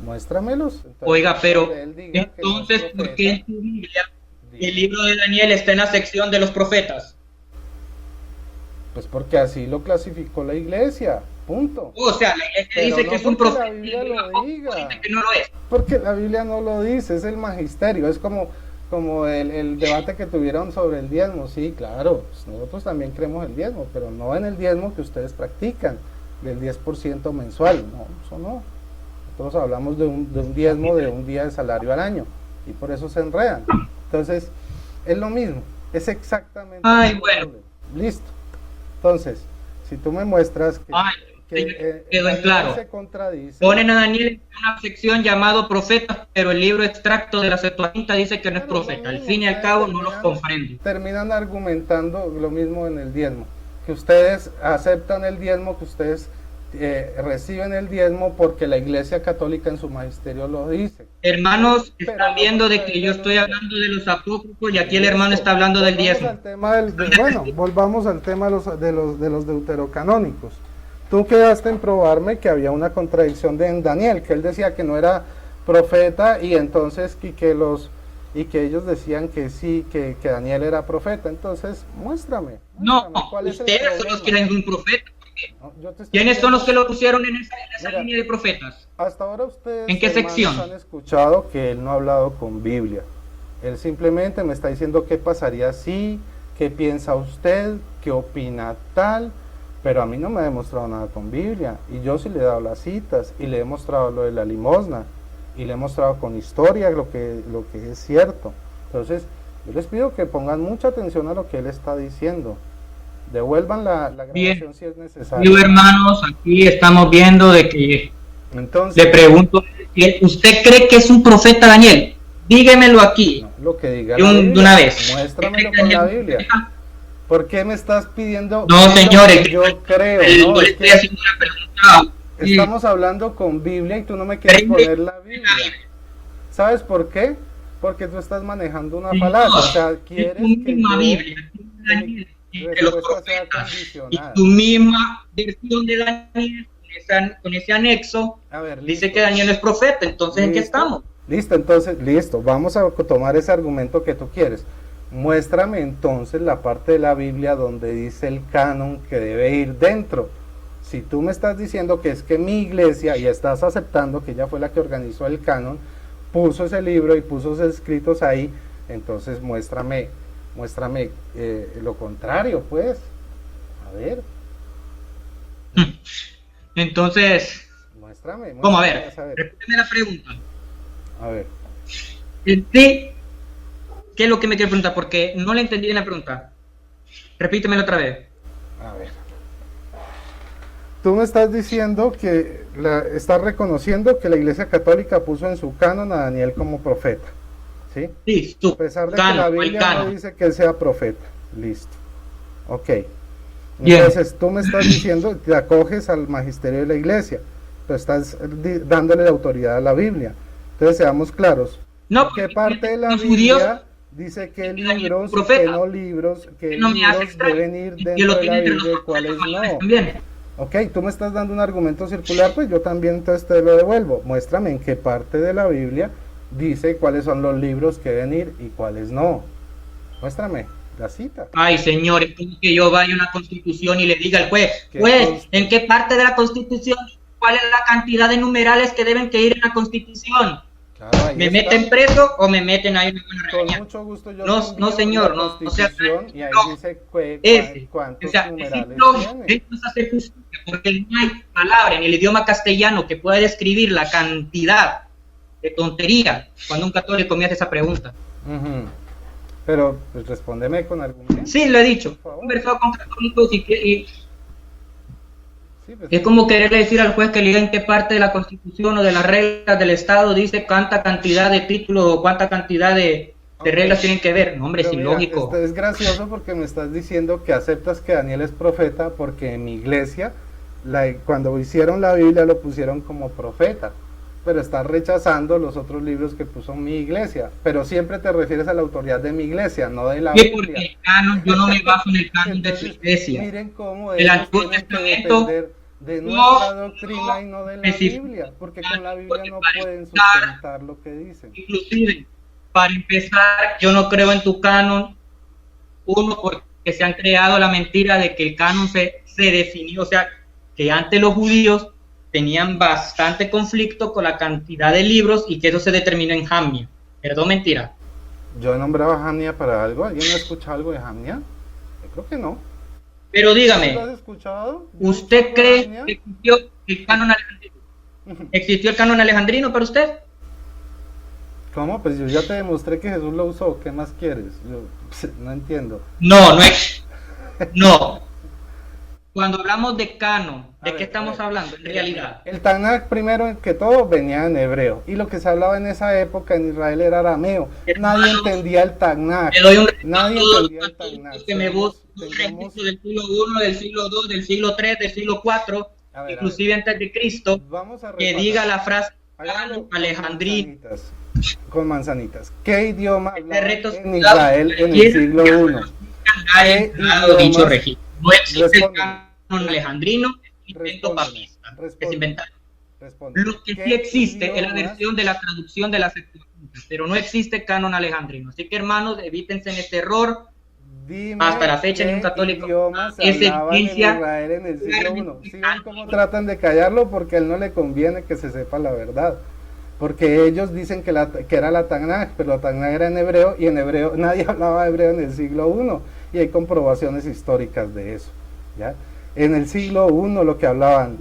Muéstramelos. Entonces, Oiga, pero donde él diga que no es entonces, ¿por profeta, qué en tu Biblia diga, el libro de Daniel está en la sección de los profetas? pues porque así lo clasificó la iglesia. Punto. O sea, la iglesia Pero dice no que es un porque la profeta y Biblia el lo apócrifo diga. dice que no lo es. Porque la Biblia no lo dice, es el magisterio. Es como el debate que tuvieron sobre el diezmo. Sí, claro, pues nosotros también creemos el diezmo, pero no en el diezmo que ustedes practican, del 10% mensual. No, eso no. Nosotros hablamos de un diezmo de un día de salario al año y por eso se enredan. Entonces, es lo mismo, es exactamente Ay, el mismo bueno. problema. Listo. Entonces, si tú me muestras que, Ay, quedó en Daniel claro. se contradice, Ponen a Daniel en una sección llamado profeta, pero el libro extracto de la Septuaginta dice que no es Claro, lo profeta. Al mismo, fin y al ustedes cabo no los comprende. terminan argumentando lo mismo en el diezmo, que ustedes aceptan el diezmo, que ustedes reciben el diezmo porque la Iglesia Católica en su magisterio lo dice. Hermanos, Pero están no viendo de porque que yo ella estoy lo- hablando de los apócrifos y aquí el hermano está hablando del Volvamos diezmo. al tema volvamos al tema de los deuterocanónicos. Tú quedaste en probarme que había una contradicción en Daniel, que él decía que no era profeta y entonces y que ellos decían que sí, que Daniel era profeta. Entonces, muéstrame No, cuál es el ustedes son los que problema. eran un profeta. No, yo te estoy ¿Quiénes son los que diciendo- lo pusieron en esa Mira, línea de profetas? Hasta ahora ustedes, ¿En qué hermanos, sección? han escuchado que él no ha hablado con Biblia. Él simplemente me está diciendo qué pasaría si, qué piensa usted, qué opina tal, pero a mí no me ha demostrado nada con Biblia. Y yo sí le he dado las citas y le he mostrado lo de la limosna y le he mostrado con historia lo que es cierto. Entonces, yo les pido que pongan mucha atención a lo que él está diciendo. Devuelvan la Bien. grabación si es Digo, necesario. hermanos, aquí estamos viendo de que Entonces, le pregunto, ¿usted cree que es un profeta Daniel? Dígamelo aquí, no, lo que diga de, la de Biblia, una vez. muéstramelo ¿Usted cree con que la Daniel es un Biblia. profeta? ¿Por qué me estás pidiendo No, qué es lo señores, que yo creo? No No, le es estoy que haciendo una pregunta. estamos hablando con Biblia y tú no me quieres poner la Biblia. ¿Sabes por qué? Porque tú estás manejando una falacia. O sea, quieres tu que misma yo Biblia, mi de los respuesta sea profetas, y condicionada. tu misma versión de Daniel, con ese anexo, A ver, dice listo. que Daniel es profeta. Entonces, ¿en qué ¿Listo? estamos? Listo, entonces, listo. Vamos a tomar ese argumento que tú quieres. Muéstrame entonces la parte de la Biblia donde dice el canon que debe ir dentro. Si tú me estás diciendo que es que mi iglesia, y estás aceptando que ella fue la que organizó el canon, puso ese libro y puso esos escritos ahí, entonces muéstrame lo contrario, pues. A ver, Entonces, Muéstrame. ¿Cómo? A ver, Vas a ver. repíteme la pregunta. A ver. Sí, ¿qué es lo que me quiere preguntar? Porque no le entendí bien la pregunta. Repítemelo otra vez. A ver. Tú me estás diciendo que estás reconociendo que la Iglesia Católica puso en su canon a Daniel como profeta, ¿sí? Sí, A pesar de que la Biblia no dice que él sea profeta. Listo. Ok. Bien. Entonces tú me estás diciendo, te acoges al magisterio de la Iglesia, pero estás dándole la autoridad a la Biblia. Entonces seamos claros. No, ¿Qué parte de la los Biblia judíos dice que Daniel libros, profeta? que no libros, que No me hace libros extraño. deben ir Y dentro lo de la tienen entre Biblia y nosotros cuáles los mayores no? también. Ok, tú me estás dando un argumento circular, pues yo también entonces te lo devuelvo. Muéstrame en qué parte de la Biblia dice cuáles son los libros que deben ir y cuáles no. Muéstrame la cita. Ay, señor, es como que yo vaya a una constitución y le diga al juez, ¿Qué juez, consta? ¿en qué parte de la constitución? ¿Cuál es la cantidad de numerales que deben que ir en la constitución? Claro, ahí ¿Me está. meten preso o me meten ahí en una Con regañada? mucho gusto yo No, te envío no, señor, la no, o sea, Constitución y ahí no, dice ese. cuántos O sea, numerales decir lógico, tiene. esto es hacer justicia, porque no hay palabra en el idioma castellano que pueda describir la cantidad de tontería cuando un católico me hace esa pregunta. Ujú. Pero pues respóndeme con argumentos. Sí, lo he dicho. Por favor. He conversado con católicos y Sí, pues, es como quererle decir al juez que le diga en qué parte de la Constitución o de las reglas del Estado dice cuánta cantidad de títulos o cuánta cantidad de reglas tienen que ver. No, hombre, es pero mira, ilógico. esto es gracioso porque me estás diciendo que aceptas que Daniel es profeta porque en mi iglesia, cuando hicieron la Biblia lo pusieron como profeta, pero estás rechazando los otros libros que puso mi iglesia, pero siempre te refieres a la autoridad de mi iglesia, no de la Sí, porque Biblia. el canon, yo no me baso en el canon de su Entonces, iglesia. miren cómo El ellos Antiguo tienen que Testamento depender de no nuestra doctrina y no de la especifica Biblia, porque con la Biblia no para pueden empezar, sustentar lo que dicen. inclusive, para empezar, yo no creo en tu canon, uno, porque se han creado la mentira de que el canon se definió, o sea, que antes los judíos tenían bastante conflicto con la cantidad de libros y que eso se determinó en Jamnia. ¿Verdad o mentira? Yo nombraba Jamnia para algo. ¿Alguien ha escuchado algo de Jamnia? Yo creo que no. Pero ¿Tú dígame, lo has escuchado? ¿Yo ¿usted escucho cree Jamnia? que existió el canon alejandrino? ¿Existió el canon alejandrino para usted? ¿Cómo? Pues yo ya te demostré que Jesús lo usó. ¿Qué más quieres? Yo no entiendo. No, no es. No. Cuando hablamos de canon, A ¿de ver, qué estamos hablando en realidad? El Tanakh, primero que todo, venía en hebreo. Y lo que se hablaba en esa época en Israel era arameo. Nadie entendía el Tanakh. Le doy un registro Nadie a todos entendía los el Tanakh. católicos que me busquen un registro del siglo I, del siglo II, del siglo III, del siglo IV, inclusive antes de Cristo, Vamos a que repasar. diga la frase Háganlo alejandrino. con manzanitas. ¿Qué idioma Este hablaba reto en Israel en el siglo I? ¿Qué dicho registro? No existe el Respóndeme. canon alejandrino, es un invento Respóndeme. papista, que se inventaron. Responde. Lo que sí ¿Qué existe es la idiomas? versión de la traducción de la Septuaginta, pero no existe canon alejandrino. Así que, hermanos, evítense en este error. Dime Hasta la fecha qué ningún católico idiomas se es hablaban en evidencia Israel en el siglo claramente I. ¿Sí ven cómo tratan de callarlo? Porque a él no le conviene que se sepa la verdad. Porque ellos dicen que era la Tanakh, pero la Tanakh era en hebreo y en hebreo nadie hablaba hebreo en el siglo I. Y hay comprobaciones históricas de eso. ¿Ya? En el siglo I lo que hablaban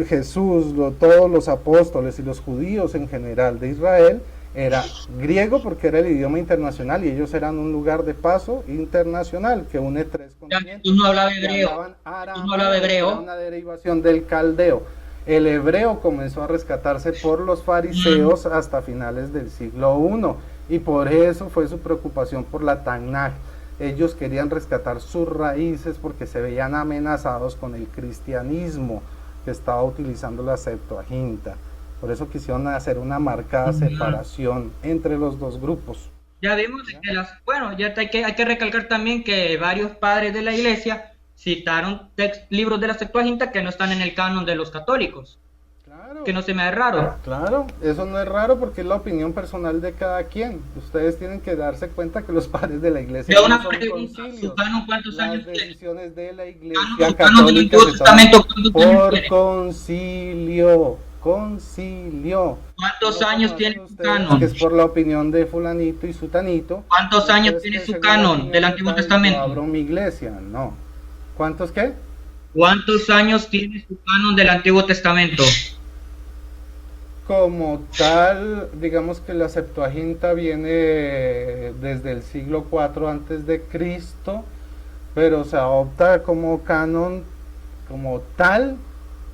Jesús, todos los apóstoles y los judíos en general de Israel era griego porque era el idioma internacional y ellos eran un lugar de paso internacional que une tres continentes. Jesús no hablaba Y hebreo. hablaban arameo, Jesús no hablaba hebreo. era una derivación del caldeo. El hebreo comenzó a rescatarse por los fariseos hasta finales del siglo I y por eso fue su preocupación por la Tanakh. Ellos querían rescatar sus raíces porque se veían amenazados con el cristianismo que estaba utilizando la Septuaginta. Por eso quisieron hacer una marcada separación entre los dos grupos. Ya vimos de que ya hay que recalcar también que varios padres de la iglesia citaron libros de la Septuaginta que no están en el canon de los católicos. Claro. Que no se me hace raro. Claro, eso no es raro porque es la opinión personal de cada quien. Ustedes tienen que darse cuenta que los padres de la iglesia Yo una no son pregunta, concilios. ¿su canon cuántos Las años tiene? decisiones de la Su iglesia canon del católica Antiguo se Testamento, toman ¿cuántos años por tiene? concilio. ¿Cuántos No años conocen tiene su ustedes canon? que es por la opinión de fulanito y sutanito. ¿Cuántos años Ustedes tiene que su según la canon opinión del de Antiguo tal, Testamento? yo abro mi iglesia, no. ¿Cuántos qué? ¿Cuántos años tiene su canon del Antiguo Testamento? como tal, digamos que la Septuaginta viene desde el siglo IV antes de Cristo, pero se adopta como canon como tal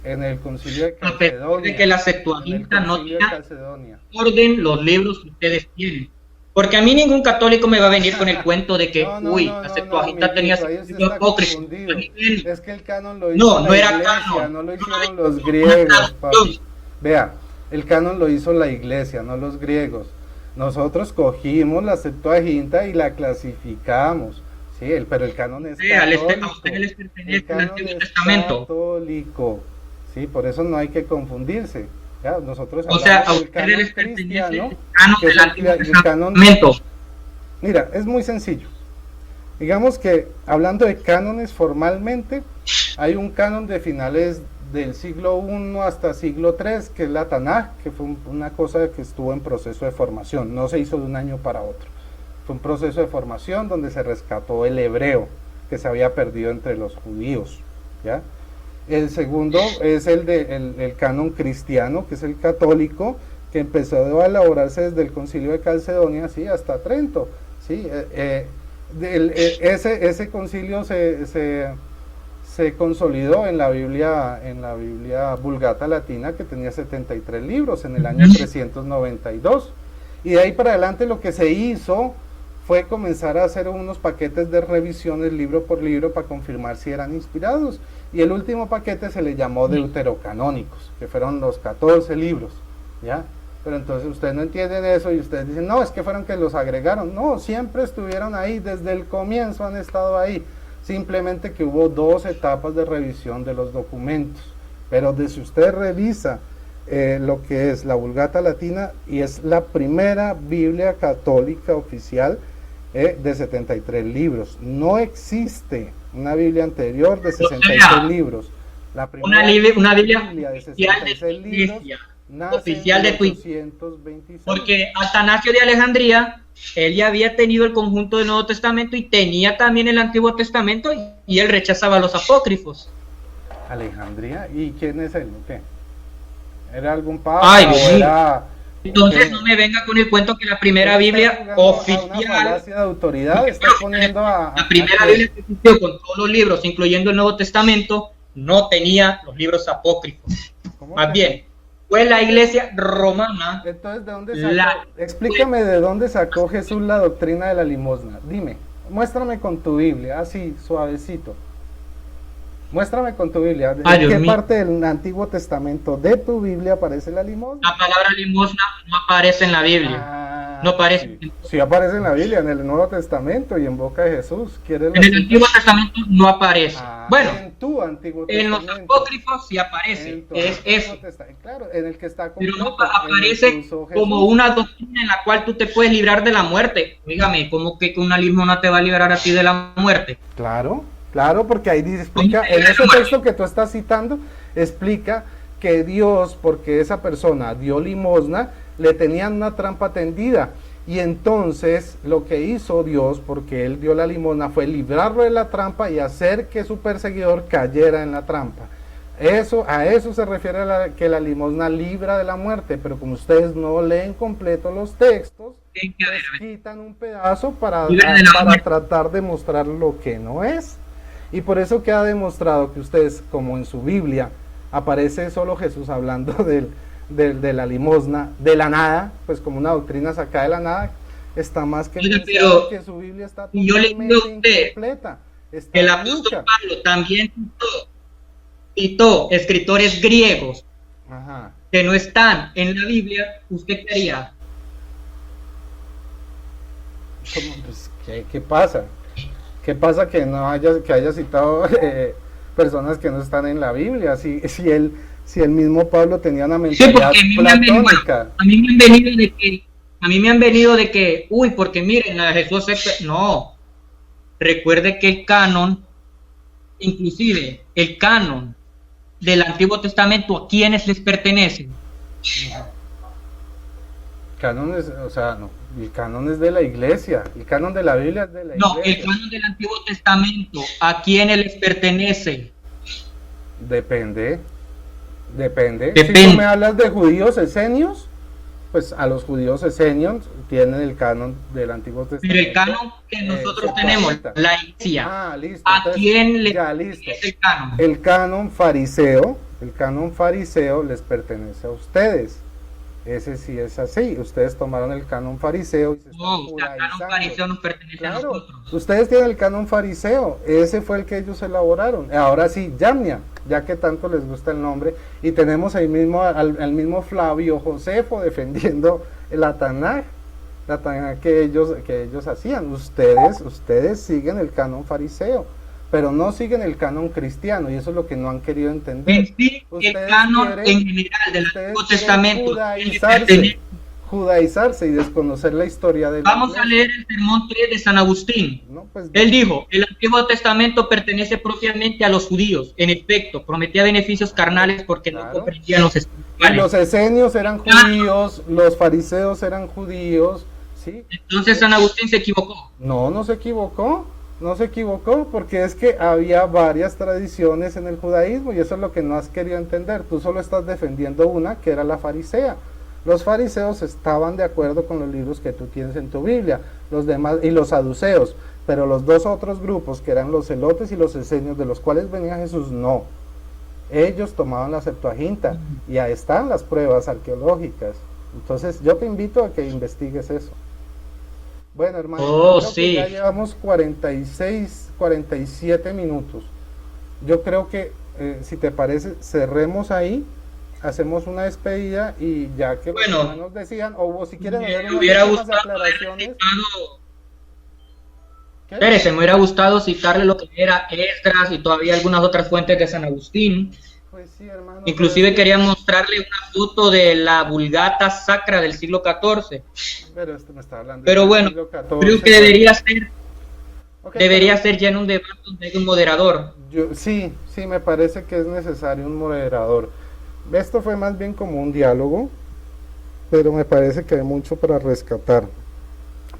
en el Concilio de A pesar de Calcedonia. que la En el Septuaginta no Concilio de tenga Calcedonia. orden los libros que ustedes tienen. Porque a mí ningún católico me va a venir con el cuento de que, la Septuaginta tenía amiguito, ahí sus usted libros está apócrifos. confundido. Es que el canon lo No, hizo no la era iglesia, canon. no lo No hicieron había los una griegos, traducción. papi. Vea, el canon lo hizo la iglesia, no los griegos. Nosotros cogimos la Septuaginta y la clasificamos. Sí, pero el canon es Sí, a católico. ustedes les El pertenece el canon Antiguo es Testamento. católico. Sí, por eso no hay que confundirse. Ya, nosotros O sea, a hablamos del ustedes canon les pertenece cristiano, el canon que es del Antiguo el canon. Testamento. Mira, es muy sencillo. Digamos que hablando de cánones formalmente, hay un canon de finales del siglo I hasta siglo III, que es la Tanaj, que fue una cosa que estuvo en proceso de formación, no se hizo de un año para otro. Fue un proceso de formación donde se rescató el hebreo, que se había perdido entre los judíos, ¿ya? El segundo es el canon cristiano, que es el católico, que empezó a elaborarse desde el Concilio de Calcedonia, ¿sí?, hasta Trento, ¿sí? Ese concilio se consolidó en la Biblia Vulgata Latina, que tenía 73 libros en el año 392, y de ahí para adelante lo que se hizo fue comenzar a hacer unos paquetes de revisiones libro por libro para confirmar si eran inspirados, y el último paquete se le llamó deuterocanónicos, que fueron los 14 libros, ¿ya? Pero entonces ustedes no entienden eso y ustedes dicen, no, es que fueron que los agregaron. No, siempre estuvieron ahí, desde el comienzo han estado ahí, simplemente que hubo 2 etapas de revisión de los documentos. Pero si usted revisa lo que es la Vulgata Latina, y es la primera Biblia católica oficial de 73 libros, no existe una Biblia anterior de 63 libros. La primera una Biblia de 66 libros oficial de tu 826. porque Atanasio de Alejandría, él ya había tenido el conjunto del Nuevo Testamento y tenía también el Antiguo Testamento, y él rechazaba los apócrifos. Alejandría, ¿y quién es él? ¿Qué? ¿Era algún papa? Ay, o era, entonces ¿qué? no me venga con el cuento que la primera Biblia oficial, de autoridad, está poniendo la primera Biblia que existió con todos los libros, incluyendo el Nuevo Testamento, no tenía los libros apócrifos. Más bien, fue la iglesia romana. Entonces, ¿de dónde sacó? Explícame de dónde sacó Jesús la doctrina de la limosna. Dime, muéstrame con tu Biblia, así, suavecito. Muéstrame con tu Biblia. ¿En qué parte del Antiguo Testamento de tu Biblia aparece la limosna? La palabra limosna no aparece en la Biblia. No aparece. Sí aparece en la Biblia, en el Nuevo Testamento y en boca de Jesús. En el Antiguo Testamento no aparece. Bueno, en tu Antiguo Testamento. En los apócrifos sí aparece. Es eso. Claro, en el que está completo, pero no aparece como una doctrina en la cual tú te puedes librar de la muerte. Dígame, ¿cómo que una limosna te va a liberar a ti de la muerte? Claro, porque ahí explica, en ese texto que tú estás citando, explica que Dios, porque esa persona dio limosna, le tenían una trampa tendida, y entonces lo que hizo Dios, porque él dio la limosna, fue librarlo de la trampa y hacer que su perseguidor cayera en la trampa. A eso se refiere que la limosna libra de la muerte, pero como ustedes no leen completo los textos, pues quitan un pedazo para tratar de mostrar lo que no es. Y por eso queda demostrado que ustedes, como en su Biblia, aparece solo Jesús hablando de la limosna, de la nada, pues como una doctrina sacada de la nada, está más que pero que su Biblia está totalmente incompleta. El apóstol Pablo también citó escritores griegos que no están en la Biblia. ¿Usted qué haría? Pues, ¿qué pasa? ¿Qué pasa que haya citado personas que no están en la Biblia? Si el mismo Pablo tenía una mentalidad platónica. A mí me han venido de que, porque miren, a Jesús no. Recuerde que el canon, inclusive el canon del Antiguo Testamento, ¿a quiénes les pertenece? Cánones, o sea, no, el canon es de la iglesia, el canon de la Biblia es de la iglesia. No, el canon del Antiguo Testamento, ¿a quiénes les pertenece? Depende. Depende. Si Depende. tú me hablas de judíos esenios, pues a los judíos esenios tienen el canon del Antiguo Pero el Testamento. canon que nosotros tenemos, la iglesia, Ah, listo. ¿a Entonces, quién le ya, listo. pertenece el canon? El canon fariseo les pertenece a ustedes. Ese sí es así. Ustedes tomaron el canon fariseo y se están No, o sea, el canon judaizando. fariseo nos pertenece a Claro, nosotros. ustedes tienen el canon fariseo, ese fue el que ellos elaboraron. Ahora sí, Yamnia, ya que tanto les gusta el nombre, y tenemos ahí mismo al mismo Flavio Josefo defendiendo la Tanaj que ellos hacían. Ustedes siguen el canon fariseo, pero no siguen el canon cristiano, y eso es lo que no han querido entender. En sí, el Ustedes canon quieren- en general del ustedes Antiguo quieren Testamento judaizarse y desconocer la historia de la Vamos a iglesia. leer el sermón 3 de San Agustín. No, pues, Él dijo, el Antiguo Testamento pertenece propiamente a los judíos. En efecto, prometía beneficios carnales porque no Claro. comprendían los y espirituales. los esenios eran judíos, los fariseos eran judíos, ¿sí? Entonces San Agustín se equivocó. No se equivocó, porque es que había varias tradiciones en el judaísmo y eso es lo que no has querido entender. Tú solo estás defendiendo una, que era la farisea. Los fariseos estaban de acuerdo con los libros que tú tienes en tu Biblia, los demás, y los saduceos, pero los dos otros grupos, que eran los celotes y los esenios, de los cuales venía Jesús, no. Ellos tomaban la Septuaginta y ahí están las pruebas arqueológicas. Entonces yo te invito a que investigues eso. Bueno, hermano, creo que Sí. ya llevamos 46, 47 minutos. Yo creo que, si te parece, cerremos ahí, hacemos una despedida y ya que los Bueno, hermanos decían, o si quieren hacer Me unas hubiera últimas gustado haber aclaraciones. citado, ¿Qué? espérese, me hubiera gustado citarle lo que era Esdras y todavía algunas otras fuentes de San Agustín. Pues sí, hermano. Inclusive pero quería mostrarle una foto de la Vulgata Sacra del siglo XIV. pero esto me está hablando Pero del bueno, siglo XIV. creo que debería ser, Ok, debería pero ser ya en un debate donde hay un moderador. sí, me parece que es necesario un moderador. Esto fue más bien como un diálogo, pero me parece que hay mucho para rescatar.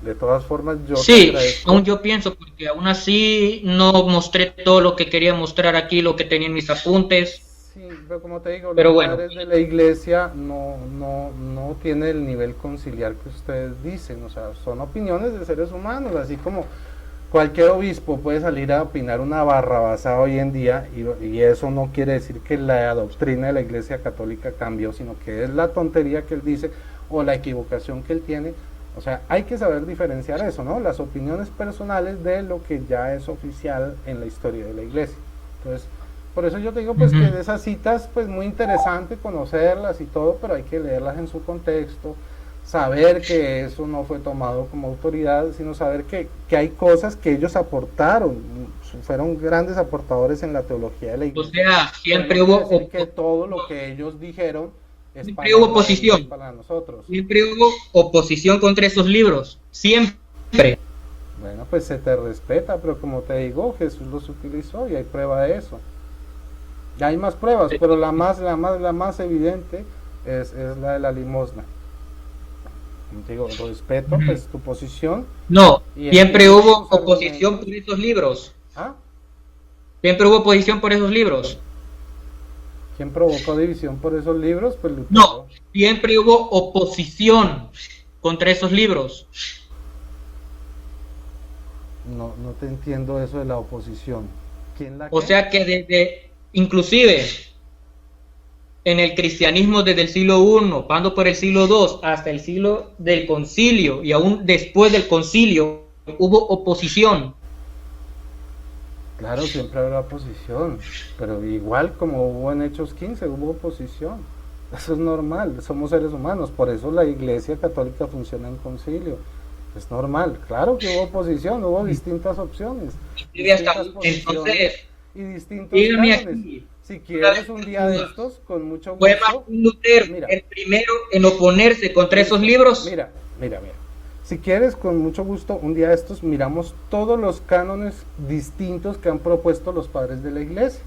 De todas formas, yo te Sí, agradezco. aún yo pienso, porque aún así no mostré todo lo que quería mostrar aquí, lo que tenía en mis apuntes. Sí, pero como te digo, Pero los bueno. padres de la iglesia no tienen el nivel conciliar que ustedes dicen, o sea, son opiniones de seres humanos, así como cualquier obispo puede salir a opinar una barrabasada hoy en día, y eso no quiere decir que la doctrina de la iglesia católica cambió, sino que es la tontería que él dice o la equivocación que él tiene. O sea, hay que saber diferenciar eso, ¿no? Las opiniones personales de lo que ya es oficial en la historia de la iglesia. Entonces, por eso yo te digo pues Ujú. que de esas citas pues muy interesante conocerlas y todo, pero hay que leerlas en su contexto, saber que eso no fue tomado como autoridad, sino saber que hay cosas que ellos aportaron, fueron grandes aportadores en la teología de la O iglesia. sea, siempre Pero no hubo, quiere decir que todo lo que ellos dijeron es Siempre hubo palabra de oposición. Dios para nosotros. siempre hubo oposición contra esos libros. Siempre. Bueno, pues se te respeta, pero como te digo, Jesús los utilizó y hay prueba de eso. Y hay más pruebas, pero la más evidente es la de la limosna. Como te digo, respeto pues tu posición. No, Y siempre entiendo hubo tus oposición argumentos. por esos libros. ¿Ah? Siempre hubo oposición por esos libros. ¿Quién provocó división por esos libros? Pues Lutero. No, siempre hubo oposición contra esos libros. No te entiendo eso de la oposición. ¿Quién la O qué? sea que desde, inclusive, en el cristianismo desde el siglo I, pasando por el siglo II, hasta el siglo del concilio, y aún después del concilio, hubo oposición. Claro, siempre habrá oposición, pero igual como hubo en Hechos 15, hubo oposición. Eso es normal, somos seres humanos, por eso la Iglesia Católica funciona en concilio. Es normal, claro que hubo oposición, hubo distintas opciones, distintas posiciones Entonces, y distintos dígame cánones. aquí, Si quieres un día de estos, con mucho ¿fue gusto. Martín Lutero Mira. el primero en oponerse contra esos libros? Mira. Si quieres, con mucho gusto, un día de estos miramos todos los cánones distintos que han propuesto los padres de la iglesia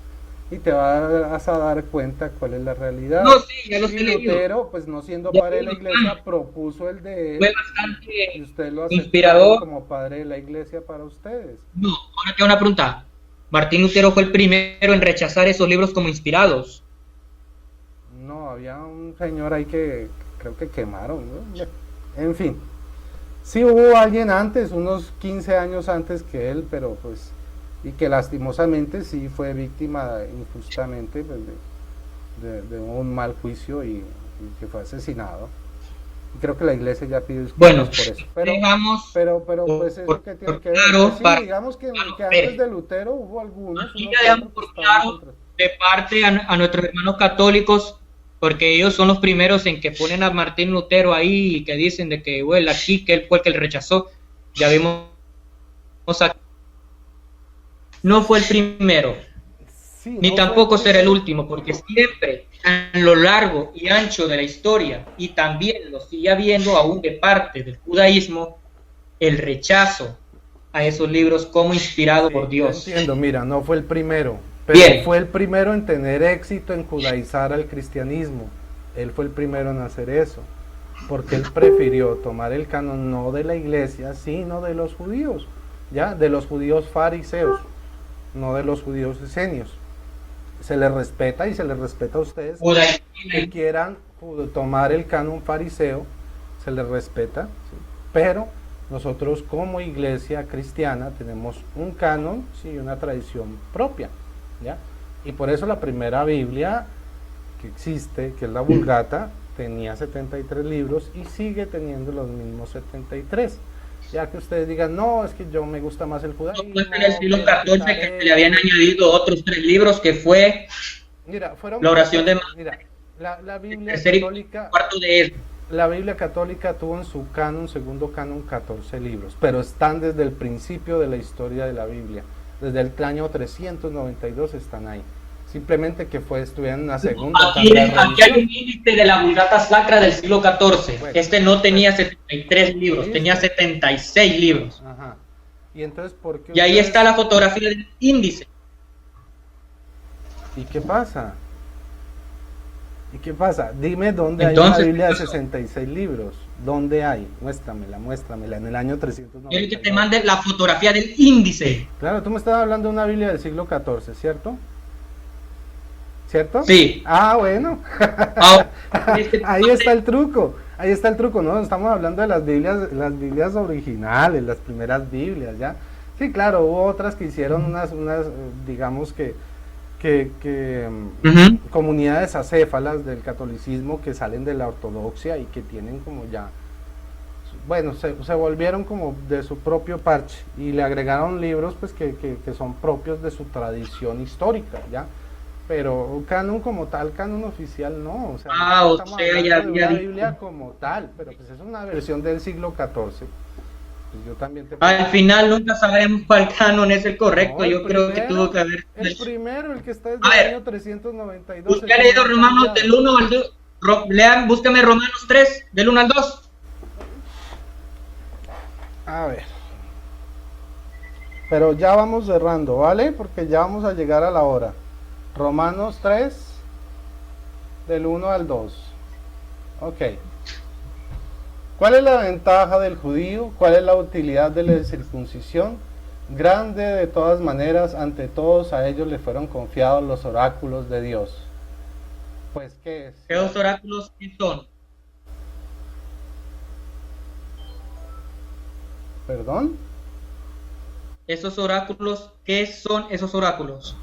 y te vas a dar cuenta cuál es la realidad. No, sí, ya los Y he leído. Lutero, pues no siendo Ya padre de vi la los iglesia, cánones. propuso el de él Fue y bastante usted lo aceptó inspirador. como padre de la iglesia para ustedes. No, ahora tengo una pregunta. Martín Lutero fue el primero en rechazar esos libros como inspirados. No, había un señor ahí que creo que quemaron, ¿no? En fin, sí hubo alguien antes, unos 15 años antes que él, pero pues, y que lastimosamente sí fue víctima injustamente pues, de un mal juicio y que fue asesinado. Y creo que la iglesia ya pidió Bueno, disculpas por eso. dejamos Pero pues eso que tiene que ver. claro Pues sí, para digamos que antes de Lutero hubo algunos, aquí uno ya que dejamos otro que por estaban claro contra. de parte a nuestros hermanos católicos, porque ellos son los primeros en que ponen a Martín Lutero ahí y que dicen de que, bueno, aquí que él fue el que le rechazó. Ya vimos aquí. No fue el primero, Sí, ni no fue el tampoco será el primero. último, porque siempre a lo largo y ancho de la historia, y también lo sigue habiendo aún de parte del judaísmo, el rechazo a esos libros como inspirados por Sí, yo Dios. entiendo, mira, no fue el primero, pero Bien, fue el primero en tener éxito en judaizar al cristianismo. Él fue el primero en hacer eso, porque él prefirió tomar el canon no de la iglesia, sino de los judíos, ya, de los judíos fariseos, no de los judíos esenios. Se les respeta y se les respeta a ustedes que quieran tomar el canon fariseo, se les respeta, ¿sí? Pero nosotros como iglesia cristiana tenemos un canon, sí, una tradición propia, ¿ya? Y por eso la primera Biblia que existe, que es la Vulgata, tenía 73 libros y sigue teniendo los mismos 73. Ya que ustedes digan, no, es que yo me gusta más el no judaísmo, fue en el siglo quiero XIV quitar que se le habían esto. añadido otros 3 libros, que fue Mira, fueron la oración de pretextos. Mira, la el Biblia tercer y católica, cuarto de él. la Biblia católica tuvo en su canon, segundo canon, 14 libros, pero están desde el principio de la historia de la Biblia. Desde el año 392 están ahí. Simplemente que estuvieron en la segunda Aquí, tanda de aquí hay un revisión. índice de la Vulgata Sacra del siglo XIV. Bueno, Este no tenía pues, 73 libros, tenía listo. 76 libros. Ajá. Y entonces, ¿por qué Y ahí está ustedes? la fotografía del índice. ¿Y qué pasa? ¿Y qué pasa? Dime dónde hay una Entonces, Biblia de 66 libros. ¿Dónde hay? Muéstramela, muéstramela. En el año quiero que te 392. mande la fotografía del índice. Claro, tú me estás hablando de una Biblia del siglo XIV, ¿cierto? ¿Cierto? Sí. Ah, bueno. Ahora, Ahí está el truco. Ahí está el truco, ¿no? Estamos hablando de las Biblias originales, las primeras Biblias, ¿ya? Sí, claro, hubo otras que hicieron digamos comunidades acéfalas del catolicismo que salen de la ortodoxia y que tienen como ya, bueno, se volvieron como de su propio parche y le agregaron libros pues que son propios de su tradición histórica, ¿ya? Pero canon como tal, canon oficial no, o sea, o estamos sea, ya hablando de había una dicho. Biblia como tal, pero pues es una versión del siglo XIV. Pues yo también te Al pregunto. final nunca sabremos cuál canon es el correcto. No, Yo creo que tuvo que haber. el primero, el que está desde A el ver, año 392, usted ha ese no leído ha Romanos del cambiado. 1 al 2. Lean, búsqueme Romanos 3, del 1 al 2. A ver, pero ya vamos cerrando, ¿vale? Porque ya vamos a llegar a la hora. Romanos 3, del 1 al 2. Ok. ¿Cuál es la ventaja del judío? ¿Cuál es la utilidad de la circuncisión? Grande de todas maneras, ante todos a ellos le fueron confiados los oráculos de Dios. Pues, ¿qué es? Esos oráculos, ¿qué son? ¿Perdón? Esos oráculos, ¿qué son esos oráculos?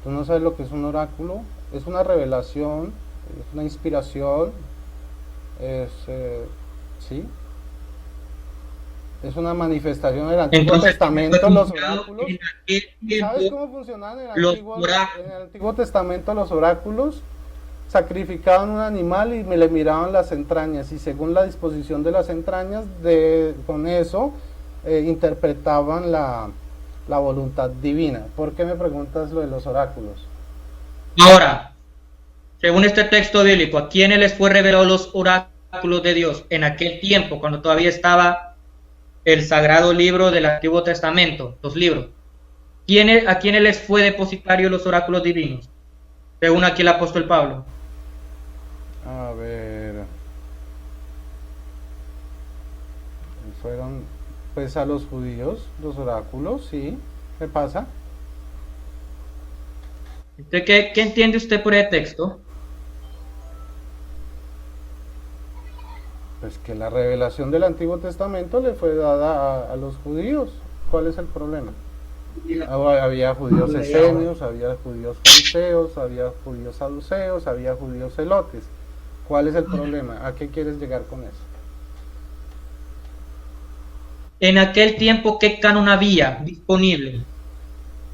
¿Tú no sabes lo que es un oráculo? Es una revelación, es una inspiración, ¿sí? Es una manifestación del Antiguo Entonces, Testamento, los oráculos. en aquel ¿Sabes tiempo, cómo funcionaban los en oráculos. el Antiguo Testamento los oráculos? Sacrificaban un animal y me le miraban las entrañas y según la disposición de las entrañas, con eso interpretaban la voluntad divina. ¿Por qué me preguntas lo de los oráculos? Ahora, según este texto bíblico, ¿a quiénes les fue revelado los oráculos de Dios en aquel tiempo, cuando todavía estaba el sagrado libro del Antiguo Testamento, los libros? ¿A quiénes les fue depositario los oráculos divinos? Según aquí el apóstol Pablo. A ver, fueron pues a los judíos, los oráculos, sí. ¿Qué pasa? Entonces, ¿qué entiende usted por ese texto? Pues que la revelación del Antiguo Testamento le fue dada a los judíos. ¿Cuál es el problema? Había judíos esenios, había judíos fariseos, había judíos saduceos, había judíos celotes. ¿Cuál es el problema? ¿A qué quieres llegar con eso? En aquel tiempo, ¿qué canon había disponible?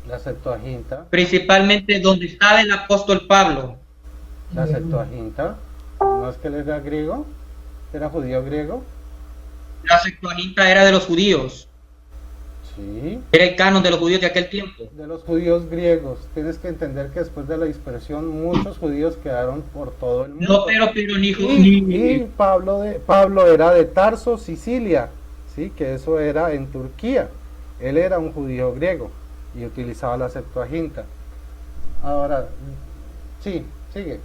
La Septuaginta. Principalmente donde estaba el apóstol Pablo. La Septuaginta. ¿No es que él era griego? ¿Era judío griego? La Septuaginta era de los judíos. Sí. Era el canon de los judíos de aquel tiempo. De los judíos griegos. Tienes que entender que después de la dispersión muchos judíos quedaron por todo el mundo. No, pero ni y Pablo era de Tarso, Sicilia, sí, que eso era en Turquía. Él era un judío griego y utilizaba la Septuaginta. Ahora, sí, sigue.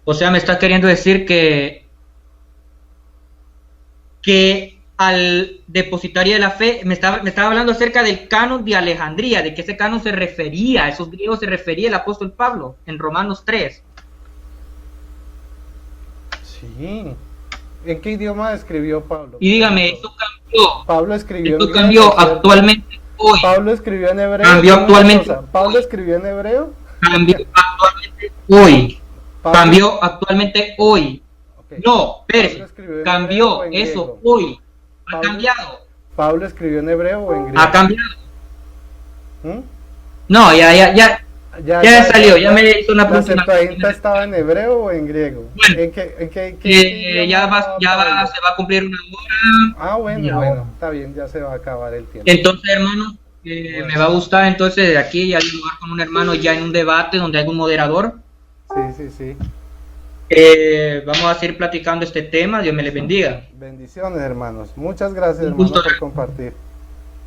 O sea, me está queriendo decir que al depositario de la fe, me estaba hablando acerca del canon de Alejandría, de que ese canon se refería, a esos griegos se refería el apóstol Pablo, en Romanos 3. Sí. ¿En qué idioma escribió Pablo? Y dígame, eso cambió. Pablo escribió Esto en griego, cambió ¿cierto? actualmente hoy. Pablo escribió en hebreo. Cambió actualmente. Pablo escribió en hebreo. Cambió actualmente hoy. Pablo, Cambió actualmente hoy. okay. No, espérese. Pablo escribió en Cambió hebreo o en eso griego. hoy. Ha Pablo- cambiado. Pablo escribió en hebreo o en griego. Ha cambiado. ¿Mm? No, ya salió, ya me hizo una ¿La próxima. Septuaginta estaba en hebreo o en griego? Bueno, ¿En qué idioma ya estaba Pablo? se va a cumplir una hora. Ah, bueno, Ya. bueno, está bien, ya se va a acabar el tiempo. Entonces, hermano, Bueno. me va a gustar entonces de aquí ya dialogar con un hermano ya en un debate donde hay un moderador. Sí. Vamos a seguir platicando este tema. Dios me les bendiga. Bendiciones, hermanos. Muchas gracias, Un hermanos, gusto. por compartir.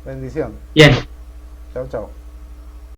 Bendición. Bien. Chao, chao.